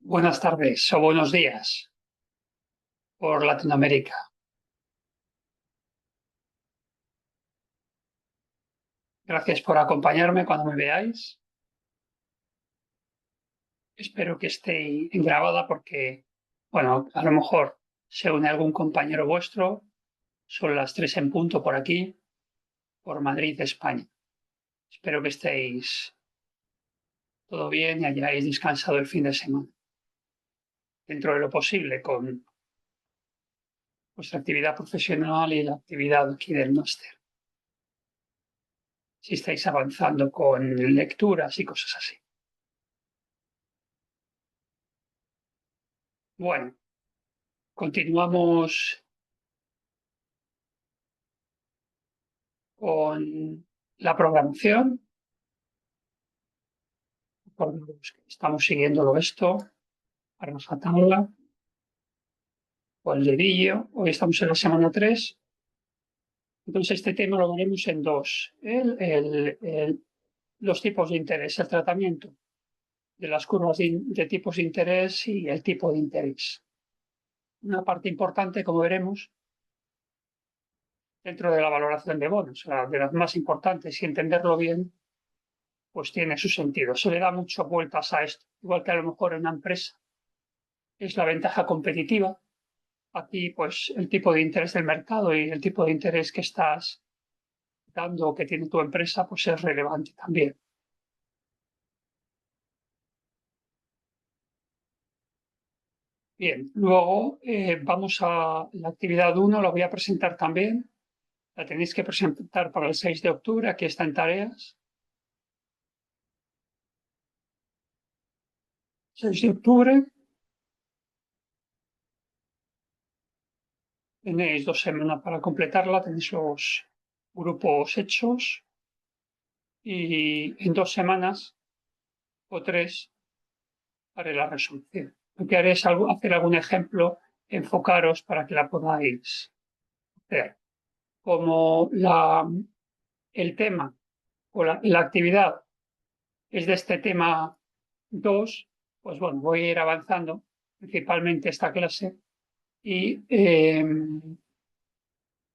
Buenas tardes o buenos días por Latinoamérica. Gracias por acompañarme cuando me veáis. Espero que esté grabada porque, bueno, a lo mejor se une algún compañero vuestro. Son las 3 en punto por aquí, por Madrid, España. Espero que estéis todo bien y hayáis descansado el fin de semana, dentro de lo posible, con vuestra actividad profesional y la actividad aquí del máster. Si estáis avanzando con lecturas y cosas así. Bueno, continuamos con la programación. Estamos siguiéndolo esto a rajatabla o el dedillo. Hoy estamos en la semana 3. Entonces, este tema lo veremos en dos. Los tipos de interés, el tratamiento de las curvas de tipos de interés y el tipo de interés. Una parte importante, como veremos, dentro de la valoración de bonos, o sea, de las más importantes, y entenderlo bien, pues tiene su sentido. Se le da muchas vueltas a esto, igual que a lo mejor en una empresa es la ventaja competitiva. Aquí, pues, el tipo de interés del mercado y el tipo de interés que estás dando o que tiene tu empresa, pues es relevante también. Bien, luego vamos a la actividad 1, la voy a presentar también. La tenéis que presentar para el 6 de octubre, aquí está en tareas. 6 de octubre, tenéis 2 semanas para completarla, tenéis los grupos hechos y en 2 semanas o 3 haré la resolución. Lo que haré es hacer algún ejemplo, enfocaros para que la podáis hacer. Como el tema o la actividad es de este tema 2, pues bueno, voy a ir avanzando, principalmente esta clase, y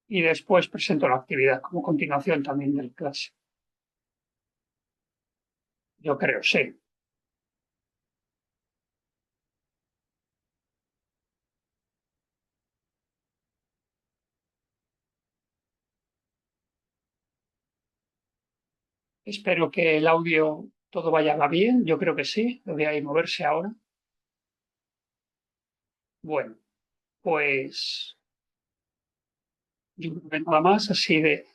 después presento la actividad como continuación también de la clase. Yo creo, sí. Espero que el audio todo vaya bien. Yo creo que sí. Lo voy a ir moverse ahora. Bueno, pues yo creo que nada más, así de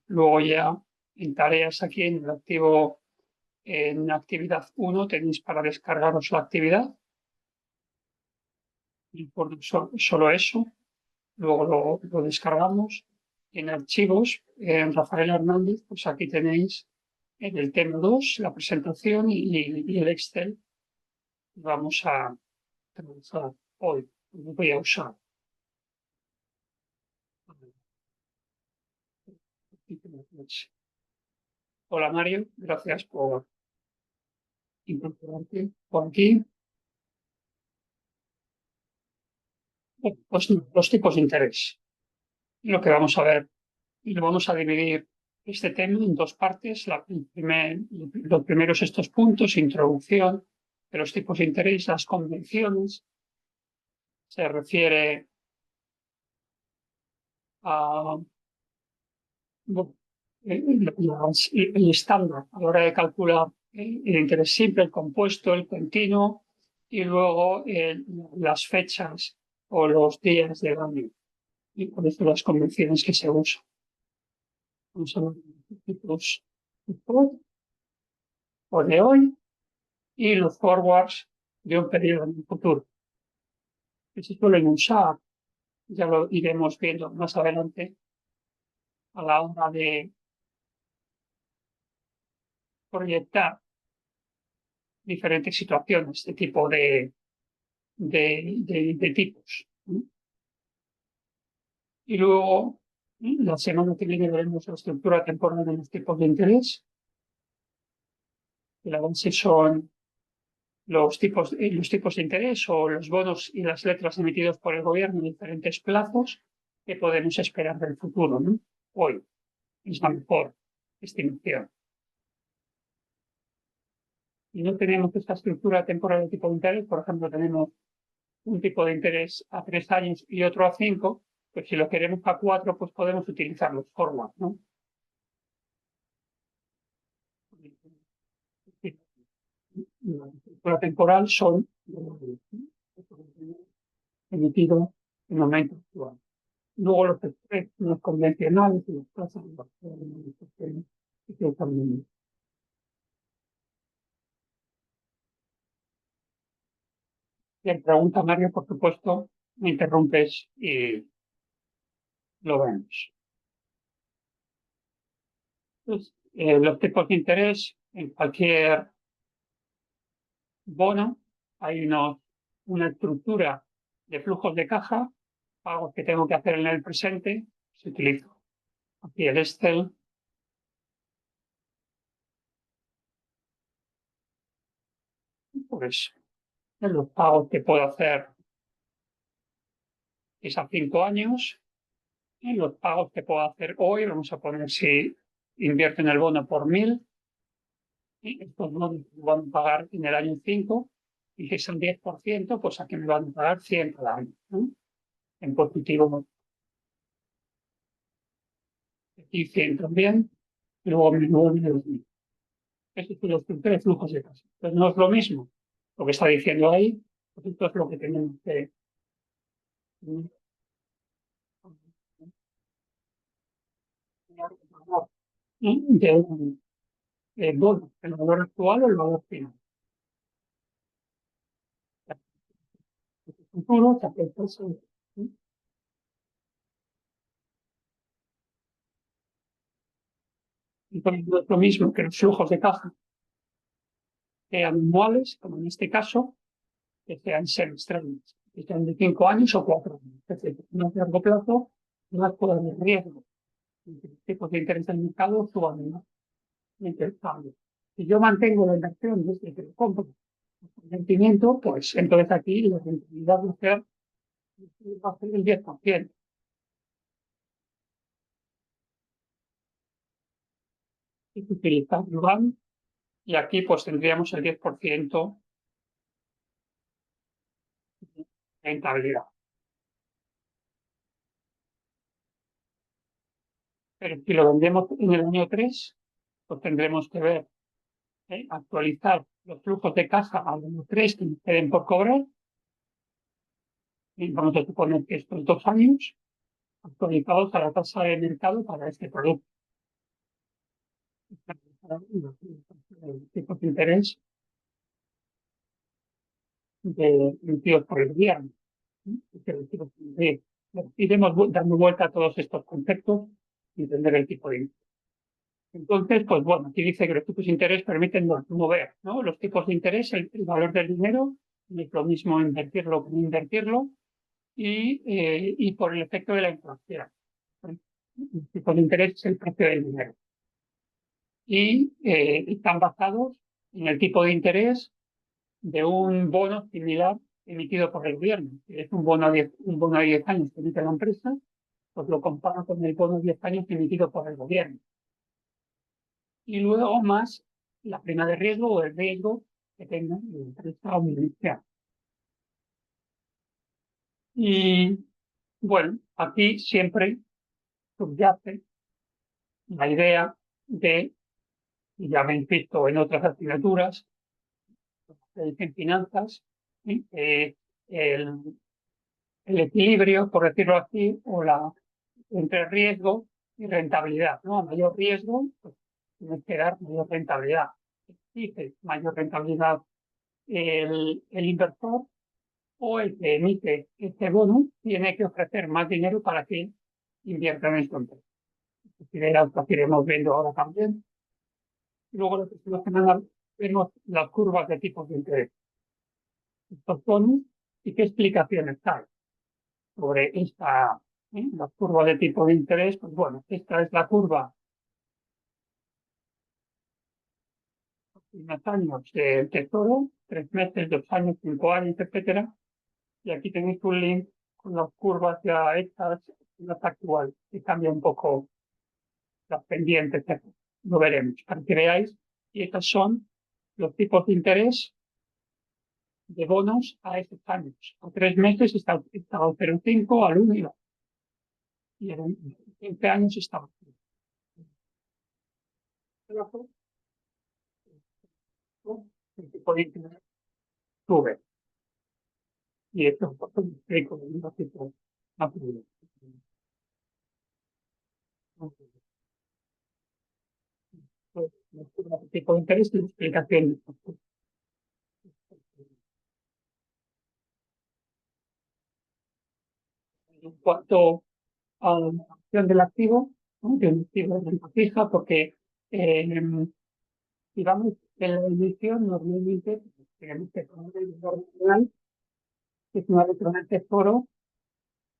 luego ya en tareas aquí en el activo, en actividad 1 tenéis para descargaros la actividad y por solo eso, luego lo descargamos en archivos, en Rafael Hernández, pues aquí tenéis en el tema 2 la presentación y el Excel vamos a trabajar hoy. Lo voy a usar. Hola Mario, gracias por incorporarte por aquí. Pues los tipos de interés. Lo que vamos a ver, y lo vamos a dividir este tema en dos partes. Los primeros estos puntos, introducción de los tipos de interés, las convenciones, se refiere a bueno, el estándar a la hora de calcular el interés simple, el compuesto, el continuo y luego las fechas o los días del año. Y por eso las convenciones que se usan. Vamos a ver los tipos o de hoy y los forwards de un periodo en el futuro, que se suelen usar, ya lo iremos viendo más adelante a la hora de proyectar diferentes situaciones de tipo de tipos. Y luego, la semana que viene veremos la estructura temporal de los tipos de interés, que la base son los tipos de interés o los bonos y las letras emitidos por el gobierno en diferentes plazos que podemos esperar del futuro, ¿no? Hoy es la mejor estimación. Y no tenemos esta estructura temporal de tipo de interés, por ejemplo, tenemos un tipo de interés a 3 años y otro a 5, pues si lo queremos a 4, pues podemos utilizar los forwards, ¿no? La estructura temporal son emitidos en el momento actual. Luego los convencionales y los plazos que también. Bien, pregunta Mario, por supuesto, me interrumpes y lo vemos. Entonces, los tipos de interés en cualquier bono hay una estructura de flujos de caja, pagos que tengo que hacer en el presente, se utiliza aquí el Excel. Pues en los pagos que puedo hacer es a 5 años, en los pagos que puedo hacer hoy, vamos a poner si invierto en el bono por 1.000, y estos bonos me van a pagar en el año 5, y si son 10%, pues aquí me van a pagar 100 cada año, ¿no? En positivo, aquí 100 también, y luego me vuelven los 1.000. Esto es los tres flujos de caja. Entonces no es lo mismo lo que está diciendo ahí, pues esto es lo que tenemos que de un bono, el valor actual o el valor final. El futuro se afecta entonces no es lo mismo que los flujos de caja sean anuales, como en este caso, que sean semestrales, que sean de 5 años o 4 años. Es decir, no a largo plazo, no puede haber riesgo. Los tipos de interés del mercado suban más intercambio. Si yo mantengo la inversión desde que lo compro hasta el vencimiento, pues entonces aquí la rentabilidad va a ser el 10%. Hay que utilizar Yuan y aquí pues tendríamos el 10% de rentabilidad. Pero si lo vendemos en el año 3, pues tendremos que ver, actualizar los flujos de caja al año 3 que nos queden por cobrar. Y vamos a suponer que estos 2 años actualizados a la tasa de mercado para este producto. El tipo de interés emitidos por el gobierno. Iremos dando vuelta a todos estos conceptos y entender el tipo de interés. Entonces, pues bueno, aquí dice que los tipos de interés permiten mover, ¿no? Los tipos de interés, el valor del dinero, no es lo mismo invertirlo que no invertirlo, y por el efecto de la inflación. El tipo de interés es el precio del dinero. Y están basados en el tipo de interés de un bono similar emitido por el gobierno. Si es un bono a 10 años que emite la empresa, pues lo comparo con el bono a 10 años emitido por el gobierno. Y luego más la prima de riesgo o el riesgo que tenga la empresa o universidad. Y bueno, aquí siempre subyace la idea de, y ya me he visto en otras asignaturas, en finanzas, ¿sí? El, el equilibrio, por decirlo así, entre riesgo y rentabilidad, ¿no? A mayor riesgo, pues tiene que dar mayor rentabilidad. Dice mayor rentabilidad el inversor o el que emite este bono tiene que ofrecer más dinero para que invierta en esta empresa. Era lo que iremos viendo ahora también. Y luego la próxima semana vemos las curvas de tipos de interés. Estos bonos y qué explicaciones hay sobre las curvas de tipo de interés. Pues bueno, esta es la curva unos años de tesoro, 3 meses, 2 años, 5 años, etcétera. Y aquí tenéis un link con las curvas ya hechas, las actuales, y cambia un poco las pendientes, etcétera. Lo veremos, para que veáis. Y estos son los tipos de interés de bonos a estos años. A 3 meses estaba al 0,5, al 1 y en 15 años estaba el tipo de interés sube. Y esto es un poco explico de un tipo más duro. El tipo de interés y la explicación. En cuanto a la acción del activo, ¿no? De un activo de renta fija, porque eh, digamos que la emisión normalmente tenemos que poner el valor real, que es una letra del tesoro,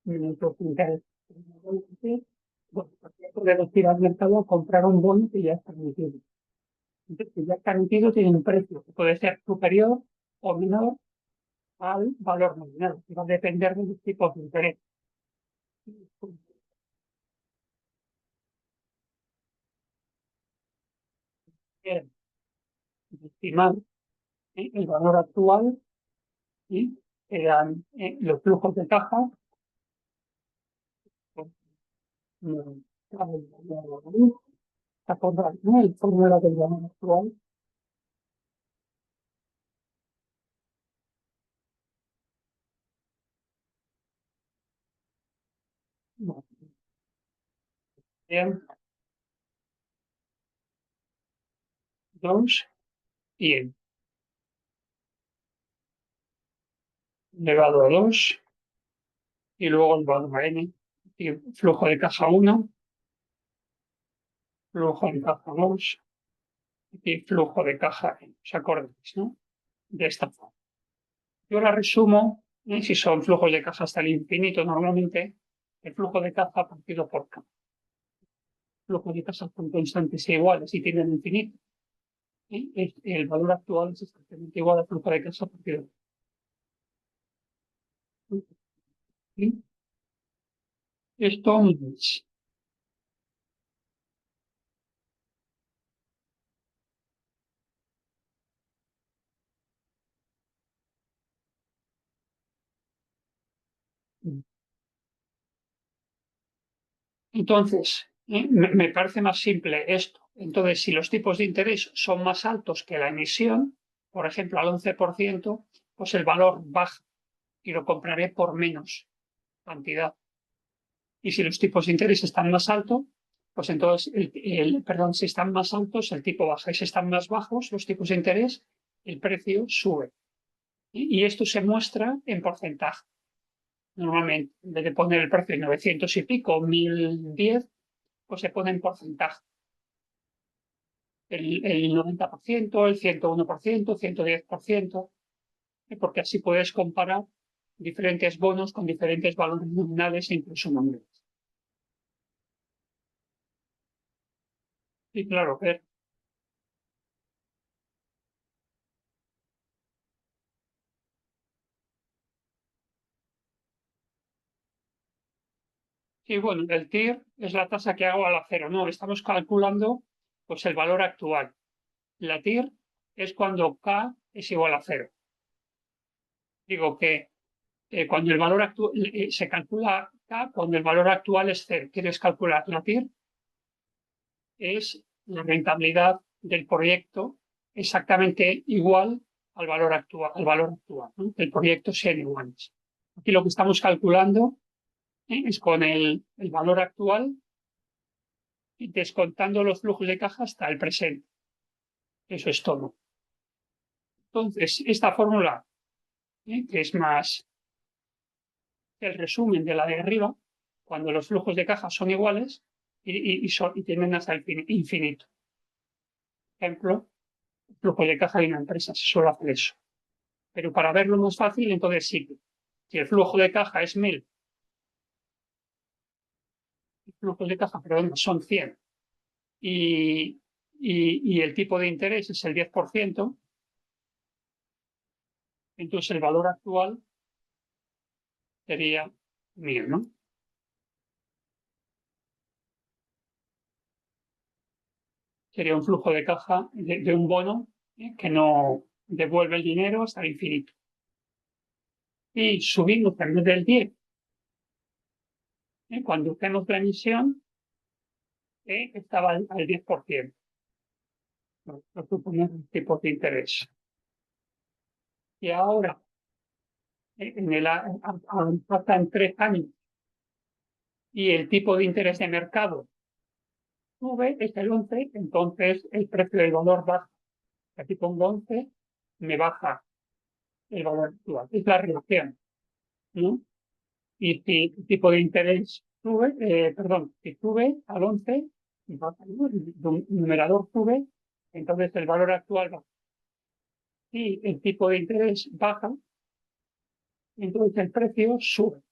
los intereses. Normalmente, bueno, podemos ir al mercado a comprar un bono que ya está emitido. Entonces, si ya está emitido, tiene un precio que puede ser superior o menor al valor nominal, que va a depender de los tipos de interés. Quieren estimar el valor actual y eran los flujos de caja, pues, no, acordar, ¿no? El fórmula del valor actual, no, bien, 2 y elevado a 2 y luego elevado a n, y flujo de caja 1, flujo de caja 2 y flujo de caja n. ¿Os acordáis, no? De esta forma. Yo la resumo, si son flujos de caja hasta el infinito, normalmente el flujo de caja partido por K. Flujos de caja con constantes e iguales y tienen infinito. El valor actual es exactamente igual al flujo de caja partido por K. ¿Sí? Esto es. Entonces, me parece más simple esto. Entonces, si los tipos de interés son más altos que la emisión, por ejemplo, al 11%, pues el valor baja y lo compraré por menos cantidad. Y si los tipos de interés están más altos, pues entonces, perdón, si están más altos, el tipo baja. Y si están más bajos los tipos de interés, el precio sube. Y esto se muestra en porcentaje. Normalmente, en vez de poner el precio en 900 y pico, 1010, pues se pone en porcentaje. El 90%, el 101%, 110%, porque así puedes comparar diferentes bonos con diferentes valores nominales e incluso nominales. Y claro, ver. Sí, bueno, el TIR es la tasa que hago al acero, no, estamos calculando pues el valor actual. La TIR es cuando K es igual a cero. Digo que cuando el valor actual se calcula K cuando el valor actual es cero. ¿Quieres calcular la TIR? Es la rentabilidad del proyecto exactamente igual al valor actual, ¿no? El proyecto sean iguales. Aquí lo que estamos calculando es con el valor actual y descontando los flujos de caja hasta el presente. Eso es todo. Entonces, esta fórmula, que es más el resumen de la de arriba, cuando los flujos de caja son iguales y tienden hasta el infinito. Por ejemplo, flujo de caja de una empresa se suele hacer eso. Pero para verlo más fácil, entonces sí, si el flujo de caja es 1000, el flujo de caja, perdón, son 100 y, y el tipo de interés es el 10%, entonces el valor actual sería 1000, ¿no? Sería un flujo de caja de un bono que no devuelve el dinero hasta el infinito. Y subimos en vez del 10, cuando hacemos la emisión, estaba al 10%. Lo suponen los tipos de interés. Y ahora, pasan 3 años y el tipo de interés de mercado sube, es el 11, entonces el precio del valor baja. Aquí pongo 11, me baja el valor actual. Es la relación, ¿no? Y si el tipo de interés sube, si sube al 11, baja, ¿no? El numerador sube, entonces el valor actual baja. Si el tipo de interés baja, entonces el precio sube.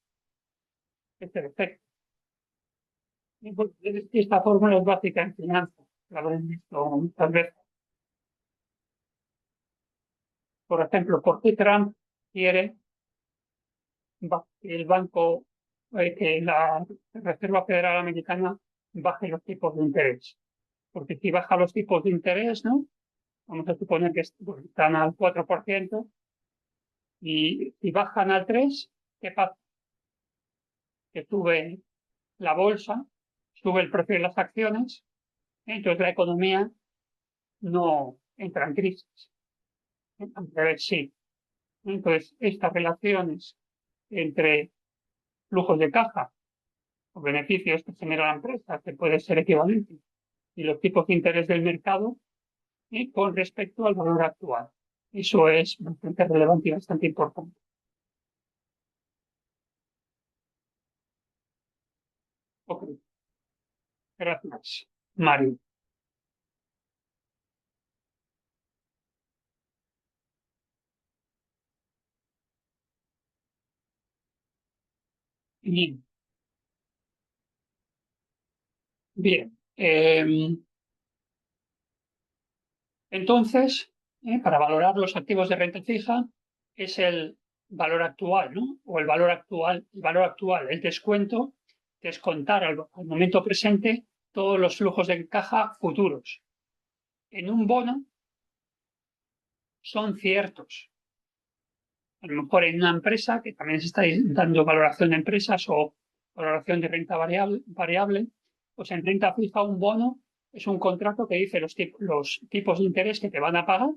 Este es el efecto. Esta fórmula es básica en finanzas, la habrán visto muchas veces. Por ejemplo, ¿por qué Trump quiere que el banco, que la Reserva Federal Americana baje los tipos de interés? Porque si baja los tipos de interés, ¿no? Vamos a suponer que están al 4% y si bajan al 3%, ¿qué pasa? Que sube la bolsa, sube el precio de las acciones, entonces la economía no entra en crisis. Al revés, sí. Entonces, estas relaciones entre flujos de caja o beneficios que genera la empresa, que puede ser equivalente, y los tipos de interés del mercado con respecto al valor actual. Eso es bastante relevante y bastante importante. Ok, gracias, Mario. Bien, bien. Entonces, para valorar los activos de renta fija es el valor actual, ¿no? O el valor actual, el descuento, descontar al momento presente todos los flujos de caja futuros. En un bono son ciertos. A lo mejor en una empresa, que también se está dando valoración de empresas o valoración de renta variable, pues en renta fija un bono es un contrato que dice los tipos de interés que te van a pagar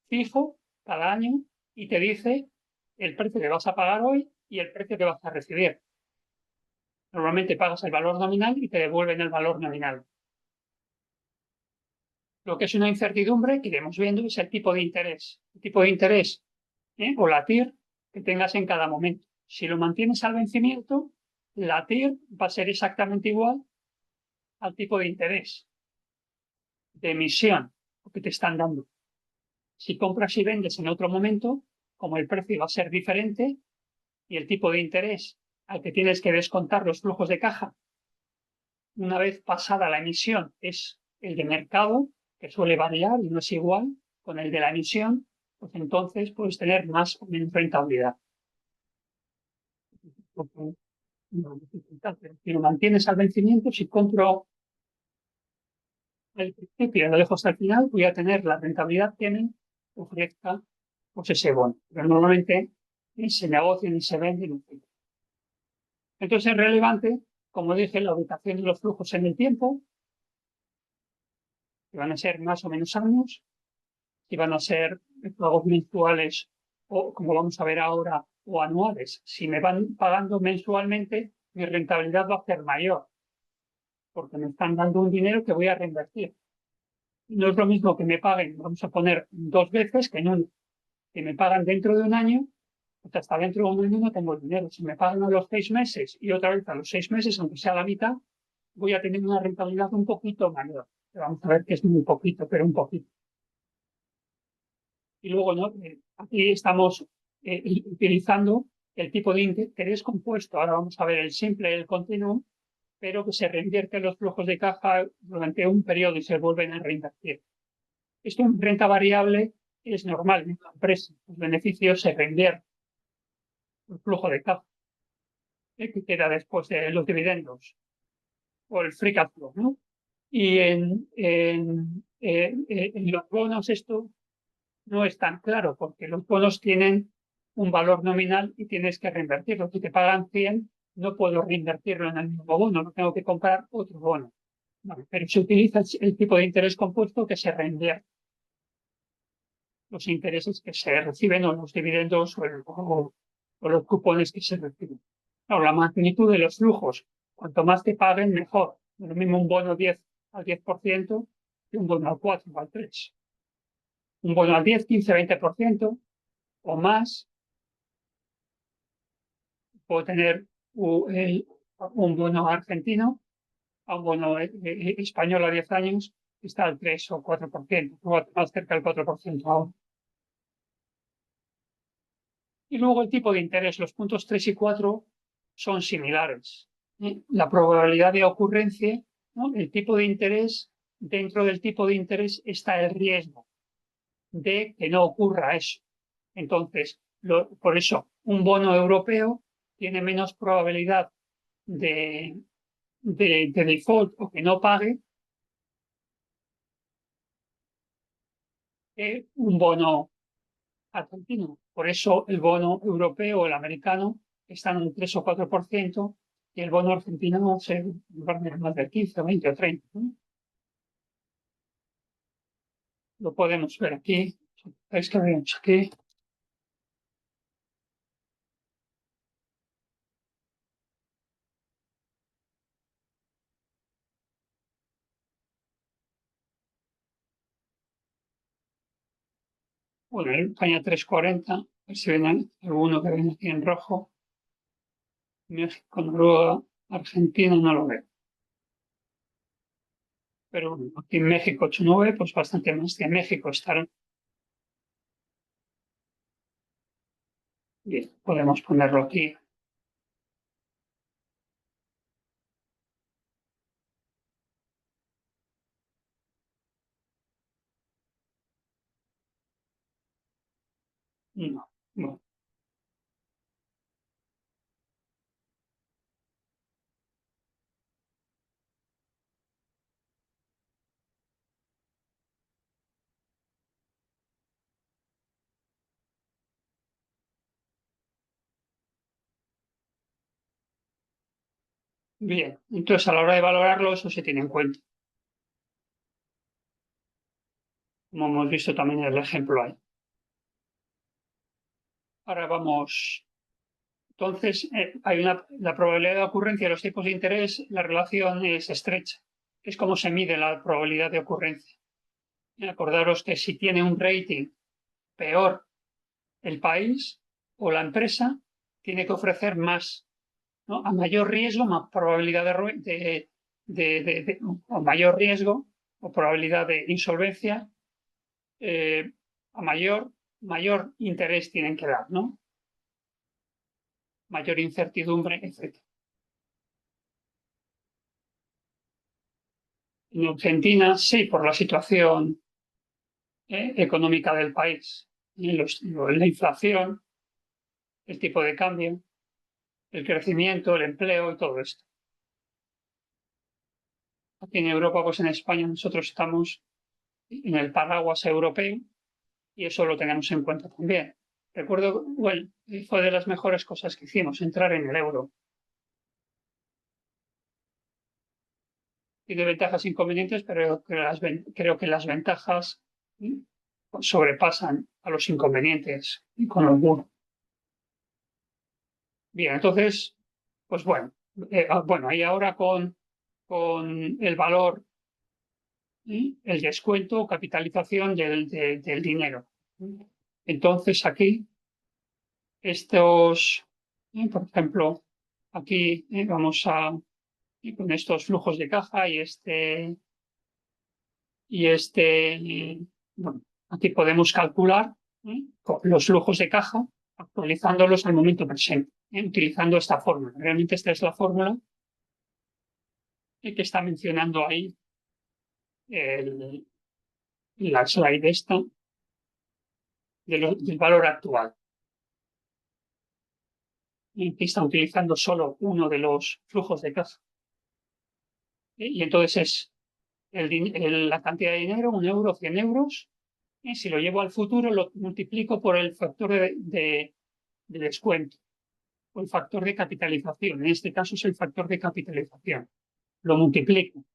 fijo cada año y te dice el precio que vas a pagar hoy y el precio que vas a recibir. Normalmente pagas el valor nominal y te devuelven el valor nominal. Lo que es una incertidumbre que iremos viendo es el tipo de interés. El tipo de interés o la TIR que tengas en cada momento. Si lo mantienes al vencimiento, la TIR va a ser exactamente igual al tipo de interés de emisión que te están dando. Si compras y vendes en otro momento, como el precio va a ser diferente y el tipo de interés al que tienes que descontar los flujos de caja una vez pasada la emisión es el de mercado, que suele variar y no es igual con el de la emisión, pues entonces puedes tener más o menos rentabilidad. Si lo mantienes al vencimiento, si compro el principio y lo dejo hasta el final, voy a tener la rentabilidad que me ofrezca pues ese bono. Pero normalmente ni se negocian ni se venden. Entonces es relevante, como dije, la ubicación de los flujos en el tiempo, que van a ser más o menos años, y van a ser pagos mensuales o, como vamos a ver ahora, o anuales. Si me van pagando mensualmente, mi rentabilidad va a ser mayor, porque me están dando un dinero que voy a reinvertir. No es lo mismo que me paguen, vamos a poner 2 veces que en uno. Si me pagan dentro de un año, pues hasta dentro de un año no tengo el dinero. Si me pagan a los 6 meses y otra vez a los 6 meses, aunque sea la mitad, voy a tener una rentabilidad un poquito mayor. Vamos a ver que es muy poquito, pero un poquito. Y luego, ¿no? Aquí estamos utilizando el tipo de interés compuesto. Ahora vamos a ver el simple y el continuo, pero que se reinvierten los flujos de caja durante un periodo y se vuelven a reinvertir. Esto en renta variable es normal en una empresa. Los beneficios se reinvierten, el flujo de caja que queda después de los dividendos o el free cash flow, ¿no? Y en los bonos esto no es tan claro, porque los bonos tienen un valor nominal y tienes que reinvertirlo. Si te pagan 100, no puedo reinvertirlo en el mismo bono, no tengo que comprar otro bono. Vale, pero se utiliza el tipo de interés compuesto que se reinvierte, los intereses que se reciben o los dividendos o los cupones que se reciben. Claro, la magnitud de los flujos, cuanto más te paguen, mejor. Lo mismo un bono 10 al 10% que un bono al 4 o al 3. Un bono al 10, 15, 20% o más. Puedo tener un bono argentino a un bono español a 10 años que está al 3 o 4%, más cerca del 4% ahora. Y luego el tipo de interés, los puntos 3 y 4 son similares. La probabilidad de ocurrencia, ¿no? El tipo de interés, dentro del tipo de interés está el riesgo de que no ocurra eso. Entonces, por eso, un bono europeo tiene menos probabilidad de default o que no pague que un bono argentino. Por eso el bono europeo o el americano está en un 3 o 4% y el bono argentino se va a más del 15, 20 o 30. ¿No? Lo podemos ver aquí. Es que vemos aquí. Bueno, en España 3,40. Si ven alguno que ven aquí en rojo. México, Noruega, Argentina no lo veo. Pero bueno, aquí en México 8,9, pues bastante más que en México estarán. Bien, podemos ponerlo aquí. No, no. Bien, entonces a la hora de valorarlo, eso se tiene en cuenta, como hemos visto también en el ejemplo ahí. Ahora vamos, entonces, la probabilidad de ocurrencia de los tipos de interés, la relación es estrecha. Es como se mide la probabilidad de ocurrencia. Acordaros que si tiene un rating peor el país o la empresa, tiene que ofrecer más, ¿no? A mayor riesgo, más probabilidad o mayor riesgo o probabilidad de insolvencia, a mayor interés tienen que dar, ¿no? Mayor incertidumbre, etc. En Argentina, sí, por la situación económica del país, la inflación, el tipo de cambio, el crecimiento, el empleo y todo esto. Aquí en Europa, pues en España, nosotros estamos en el paraguas europeo y eso lo tenemos en cuenta también. Recuerdo, bueno, fue de las mejores cosas que hicimos, entrar en el euro. Tiene ventajas e inconvenientes, pero creo que las ventajas sobrepasan a los inconvenientes con orgullo. Bien, entonces, pues bueno, bueno, y ahora con el valor, el descuento o capitalización del dinero. Entonces aquí, por ejemplo, aquí vamos con estos flujos de caja bueno, aquí podemos calcular los flujos de caja actualizándolos al momento presente, utilizando esta fórmula. Realmente esta es la fórmula que está mencionando ahí la slide esta del valor actual. Y que está utilizando solo uno de los flujos de caja. Y entonces es la cantidad de dinero, 1 euro, 100 euros. Y si lo llevo al futuro, lo multiplico por el factor de descuento o el factor de capitalización. En este caso es el factor de capitalización. Lo multiplico.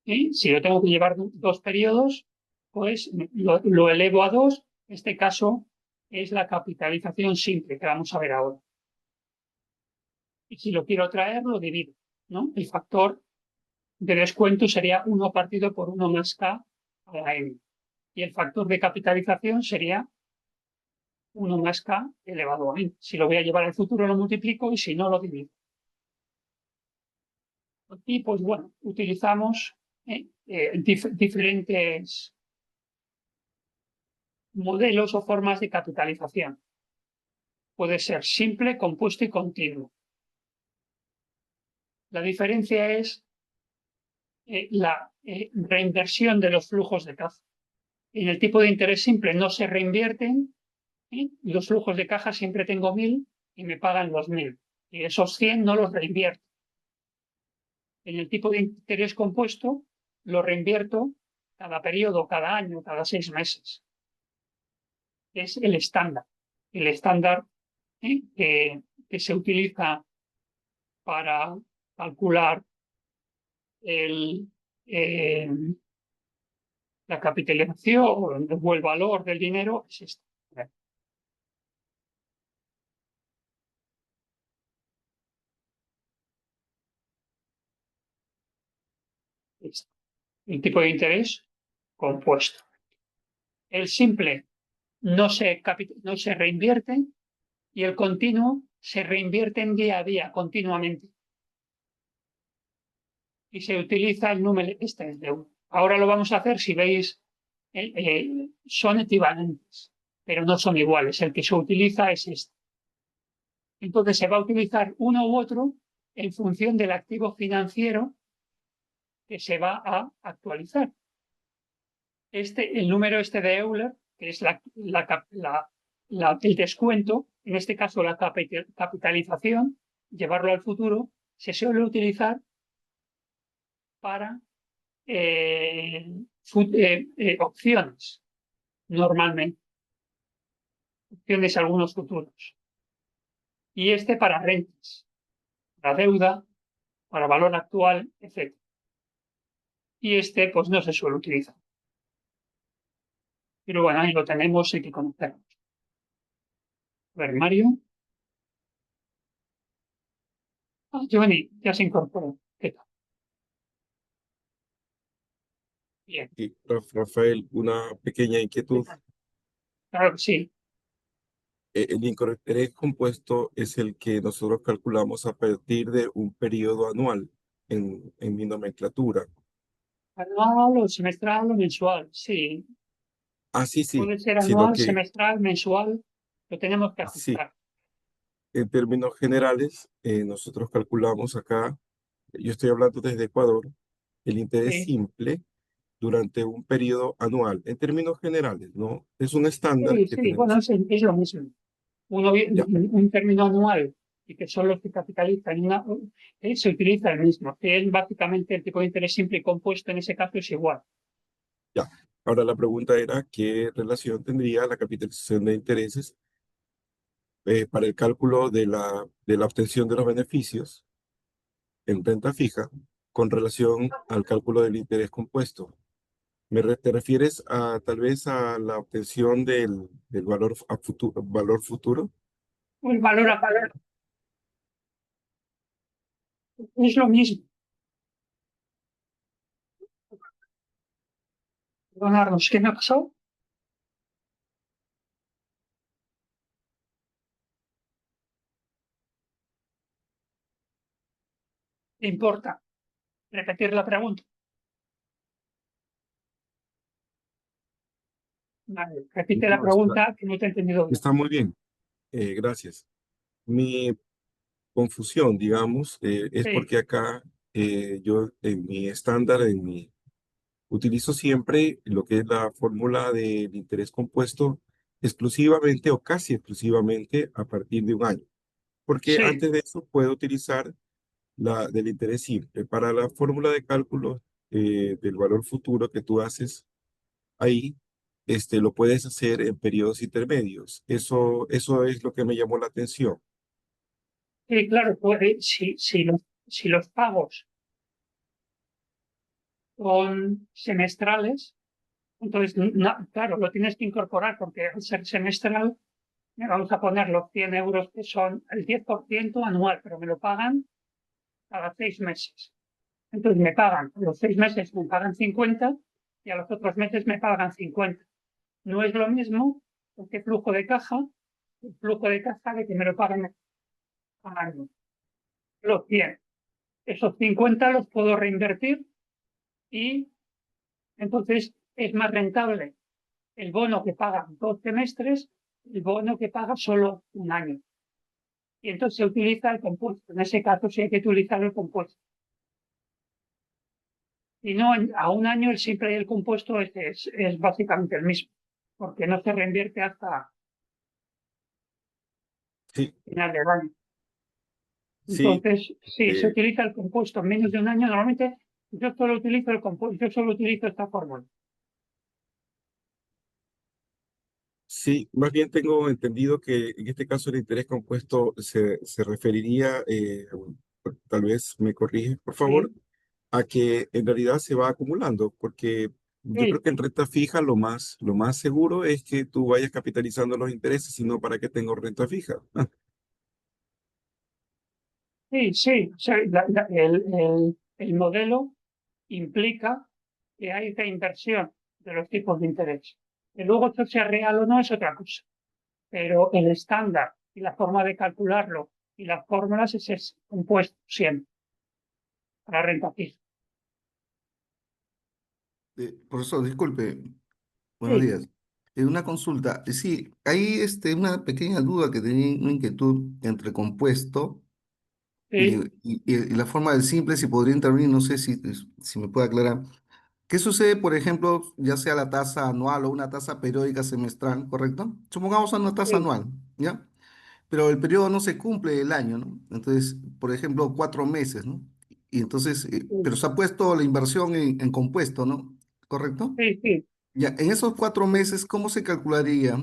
Y si lo tengo que llevar 2 periodos, pues lo elevo a 2. En este caso es la capitalización simple que vamos a ver ahora. Y si lo quiero traer, lo divido, ¿no? El factor de descuento sería 1 partido por 1 más K a la N. Y el factor de capitalización sería 1 más K elevado a N. Si lo voy a llevar al futuro, lo multiplico y si no, lo divido. Aquí, pues bueno, utilizamos diferentes modelos o formas de capitalización. Puede ser simple, compuesto y continuo. La diferencia es la reinversión de los flujos de caja. En el tipo de interés simple no se reinvierten. Los flujos de caja siempre tengo 1000 y me pagan los 1000. Y esos 100 no los reinvierto. En el tipo de interés compuesto lo reinvierto cada periodo, cada año, cada 6 meses. Es el estándar. El estándar que se utiliza para calcular la capitalización o el valor del dinero es este. El tipo de interés compuesto. El simple no se reinvierte y el continuo se reinvierte en día a día, continuamente. Y se utiliza el número este de 1. Ahora lo vamos a hacer, si veis, son equivalentes, pero no son iguales. El que se utiliza es este. Entonces se va a utilizar uno u otro en función del activo financiero que se va a actualizar. El número este de Euler, que es el descuento, en este caso la capitalización, llevarlo al futuro, se suele utilizar para opciones, normalmente, opciones algunos futuros. Y este para rentas, para deuda, para valor actual, etc. Y este pues no se suele utilizar. Pero bueno, ahí lo tenemos, hay que conocerlo. A ver, Mario. Giovanni, ya se incorporó. ¿Qué tal? Bien. Y Rafael, una pequeña inquietud. Claro que sí. El interés compuesto es el que nosotros calculamos a partir de un periodo anual en mi nomenclatura. Anual o semestral o mensual, sí. Sí, sí, Puede ser sino anual, que semestral, mensual. Lo tenemos que sí, ajustar. en términos generales, nosotros calculamos acá, yo estoy hablando desde Ecuador, el interés Sí, simple durante un periodo anual, en términos generales, ¿no? Es un estándar sí, que sí. Bueno, tenemos. es lo mismo. Ya, Un término anual y que son los que capitalizan, se utiliza el mismo, que es básicamente el tipo de interés simple y compuesto en ese caso es igual. ya. Ahora la pregunta era, ¿qué relación tendría la capitalización de intereses para el cálculo de la obtención de los beneficios en renta fija con relación al cálculo del interés compuesto? ¿Te refieres a tal vez a la obtención del valor futuro? El valor a valor es lo mismo. Perdonarnos, ¿qué me ha pasado? ¿Te importa repetir la pregunta? Vale, repite la No, está, pregunta que no te he entendido bien. está muy bien, gracias. Mi confusión, digamos, es Sí, porque acá yo en mi estándar, utilizo siempre lo que es la fórmula del interés compuesto exclusivamente o casi exclusivamente a partir de un año, porque Sí, antes de eso puedo utilizar la del interés simple. Para la fórmula de cálculo del valor futuro que tú haces ahí, lo puedes hacer en periodos intermedios. Eso es lo que me llamó la atención. sí, claro, pues, si los pagos son semestrales, entonces, claro, lo tienes que incorporar porque al ser semestral, me vamos a poner los 100 euros que son el 10% anual, pero me lo pagan cada 6 meses. Entonces me pagan, a los 6 meses me pagan 50 y a los otros meses me pagan 50. No es lo mismo este flujo de caja, el flujo de caja de que me lo pagan al año. Los 100. Esos 50 los puedo reinvertir y entonces es más rentable el bono que paga 2 semestres, el bono que paga solo un año. Y entonces se utiliza el compuesto. En ese caso sí hay que utilizar el compuesto. Y no, a un año el simple y el compuesto es básicamente el mismo, porque no se reinvierte hasta Sí, final del año. sí, Entonces, sí, se eh, utiliza el compuesto en menos de un año. Normalmente yo solo utilizo el compuesto, yo solo utilizo esta fórmula. sí, más bien tengo entendido que en este caso el interés compuesto se referiría, tal vez me corrige, por favor, Sí, a que en realidad se va acumulando, porque yo creo sí, que en renta fija lo más seguro es que tú vayas capitalizando los intereses, sino para qué tengo renta fija. sí, sí. O sea, el modelo implica que hay reinversión de los tipos de interés. Que luego esto sea real o no es otra cosa. Pero el estándar y la forma de calcularlo y las fórmulas es ese compuesto siempre para renta fija. Profesor, disculpe, buenos Sí, días. Una consulta. Sí, hay una pequeña duda que tenía, una inquietud entre compuesto y, sí, y la forma del simple, si podría intervenir, no sé si me puede aclarar. ¿Qué sucede, por ejemplo, ya sea la tasa anual o una tasa periódica semestral, correcto? Supongamos una tasa sí, anual, ¿ya? Pero el periodo no se cumple el año, ¿no? Entonces, por ejemplo, 4 meses, ¿no? Y entonces, sí, pero se ha puesto la inversión en compuesto, ¿no? ¿Correcto? sí, sí. Ya, en esos 4 meses, ¿cómo se calcularía?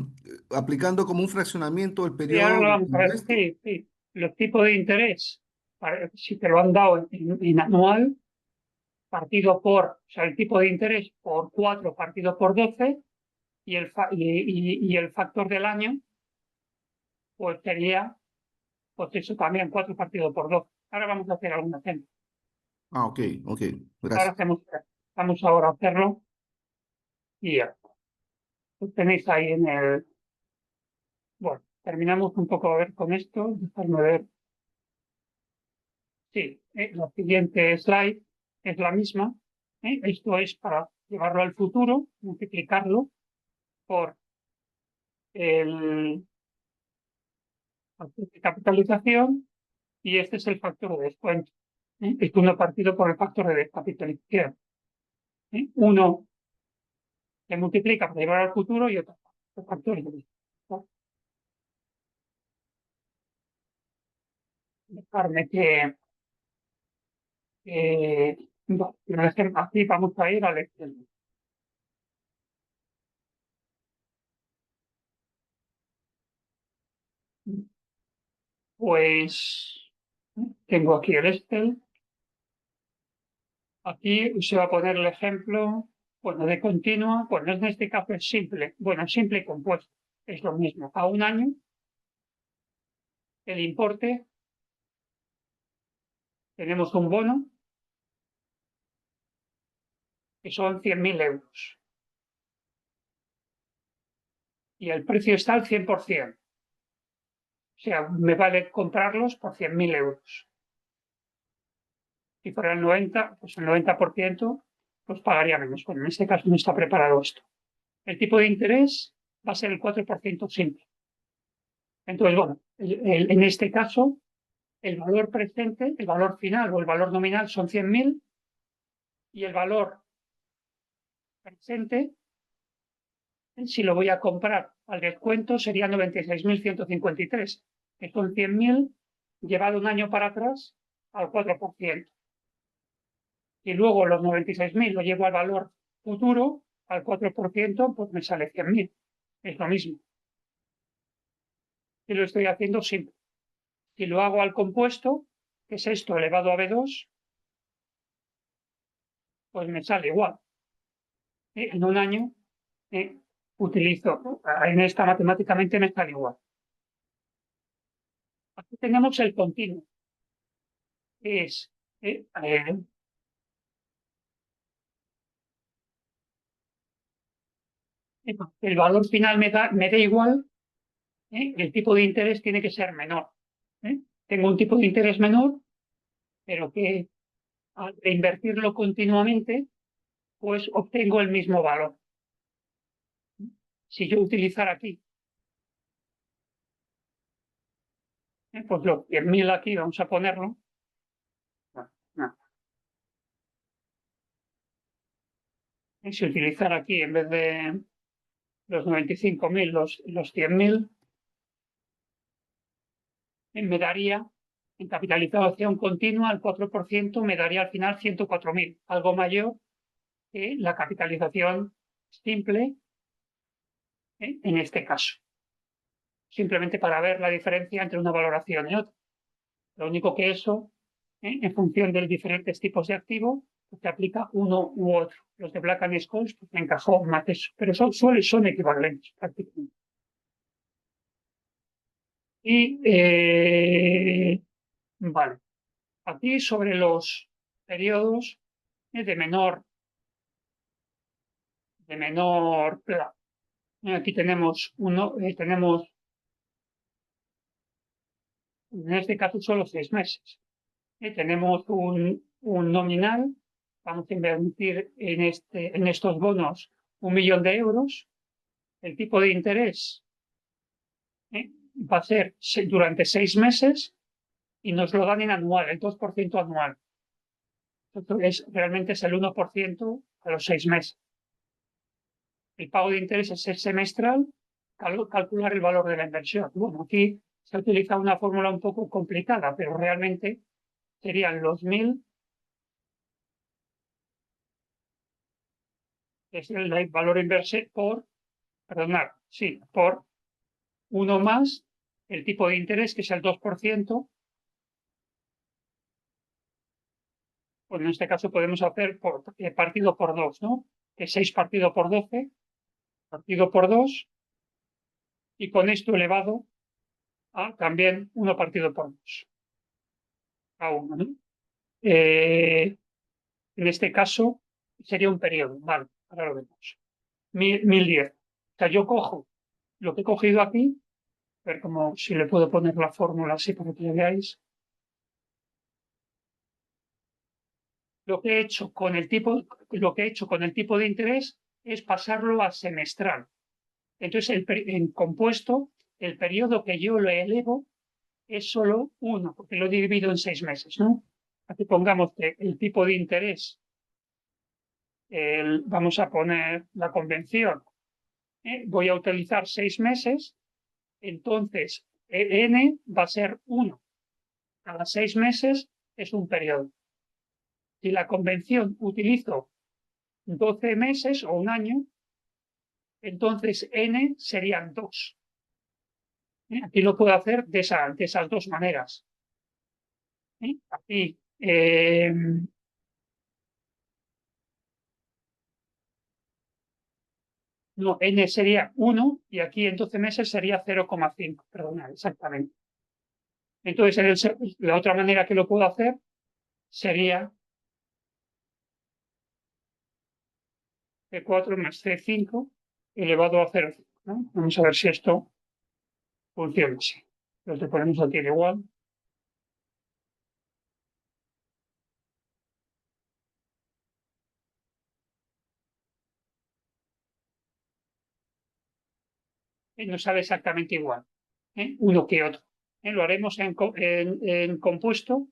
¿Aplicando como un fraccionamiento el Y ahora periodo lo de vamos a ver. compuesto? Sí, sí. Los tipos de interés, si te lo han dado en anual, partido por, o sea, el tipo de interés por 4 partido por 12 y el factor del año, pues sería, pues eso también 4 partido por 12. Ahora vamos a hacer algún ejemplo. Ah, ok, ok, Ahora gracias. vamos ahora a hacerlo y ya. Lo tenéis ahí en el, bueno, terminamos un poco a ver con esto, dejarme ver. Sí, la siguiente slide es la misma. Esto es para llevarlo al futuro, multiplicarlo por el factor de capitalización y este es el factor de descuento. Es uno partido por el factor de descapitalización. Uno se multiplica para llevar al futuro y otro factor de descuento. Dejarme aquí vamos a ir al Excel. Pues tengo aquí el Excel. Aquí se va a poner el ejemplo, bueno, de continua, bueno, en este caso es simple, bueno, simple y compuesto, es lo mismo. A un año, el importe, tenemos un bono que son 100.000 euros y el precio está al 100%. O sea, me vale comprarlos por 100.000 euros. Si fuera el 90, pues el 90% pues pagaría menos. Bueno, en este caso no está preparado esto. El tipo de interés va a ser el 4% simple. Entonces, bueno, en este caso el valor presente, el valor final o el valor nominal son 100.000 y el valor presente, si lo voy a comprar al descuento, sería 96.153, que son 100.000 llevado un año para atrás al 4%. Y luego los 96.000 lo llevo al valor futuro, al 4%, pues me sale 100.000. Es lo mismo. Y lo estoy haciendo simple. Si lo hago al compuesto, que es esto elevado a B2, pues me sale igual. En un año utilizo, en esta matemáticamente me sale igual. Aquí tenemos el continuo, que es el valor final me da igual, el tipo de interés tiene que ser menor. Tengo un tipo de interés menor, pero que al invertirlo continuamente, pues obtengo el mismo valor. Si yo utilizara aquí, pues los 100.000 aquí, vamos a ponerlo. No. Si utilizara aquí, en vez de los 95.000, los 100.000, me daría, en capitalización continua, al 4%, me daría al final 104.000, algo mayor que la capitalización simple, en este caso. Simplemente para ver la diferencia entre una valoración y otra. Lo único que eso, en función de los diferentes tipos de activos, pues se aplica uno u otro. Los de Black and Scholes pues, me encajó más eso, pero son equivalentes prácticamente. Y vale, aquí sobre los periodos de menor plazo. Aquí tenemos en este caso solo 6 meses. Tenemos un nominal, vamos a invertir en estos bonos 1.000.000 de euros. El tipo de interés va a ser durante 6 meses y nos lo dan en anual, el 2% anual. Entonces, realmente es el 1% a los 6 meses. El pago de interés es semestral, calcular el valor de la inversión. Bueno, aquí se ha utilizado una fórmula un poco complicada, pero realmente serían los 1.000, que es el valor inverso por 1 más el tipo de interés, que es el 2%. Pues en este caso podemos hacer partido por 2, ¿no? Que es 6 partido por 12, partido por 2, y con esto elevado a también 1 partido por 2, a 1, ¿no? En este caso sería un periodo, vale, ahora lo vemos. 1.010. O sea, yo cojo lo que he cogido aquí, a ver cómo, si le puedo poner la fórmula así para que lo veáis. Lo que he hecho con el tipo de interés es pasarlo a semestral. Entonces, en compuesto, el periodo que yo lo elevo es solo 1, porque lo he dividido en 6 meses, ¿no? Aquí pongamos que el tipo de interés, vamos a poner la convención, voy a utilizar 6 meses, entonces n va a ser 1. Cada 6 meses es un periodo. Si la convención utilizo 12 meses o un año, entonces n serían 2. Aquí lo puedo hacer de esas dos maneras. Aquí no, n sería 1 y aquí en 12 meses sería 0,5. Perdona, exactamente. Entonces, la otra manera que lo puedo hacer sería C4 más C5 elevado a 0,5, ¿no? Vamos a ver si esto funciona así. Lo que ponemos aquí igual. No sale exactamente igual, uno que otro. Lo haremos en compuesto.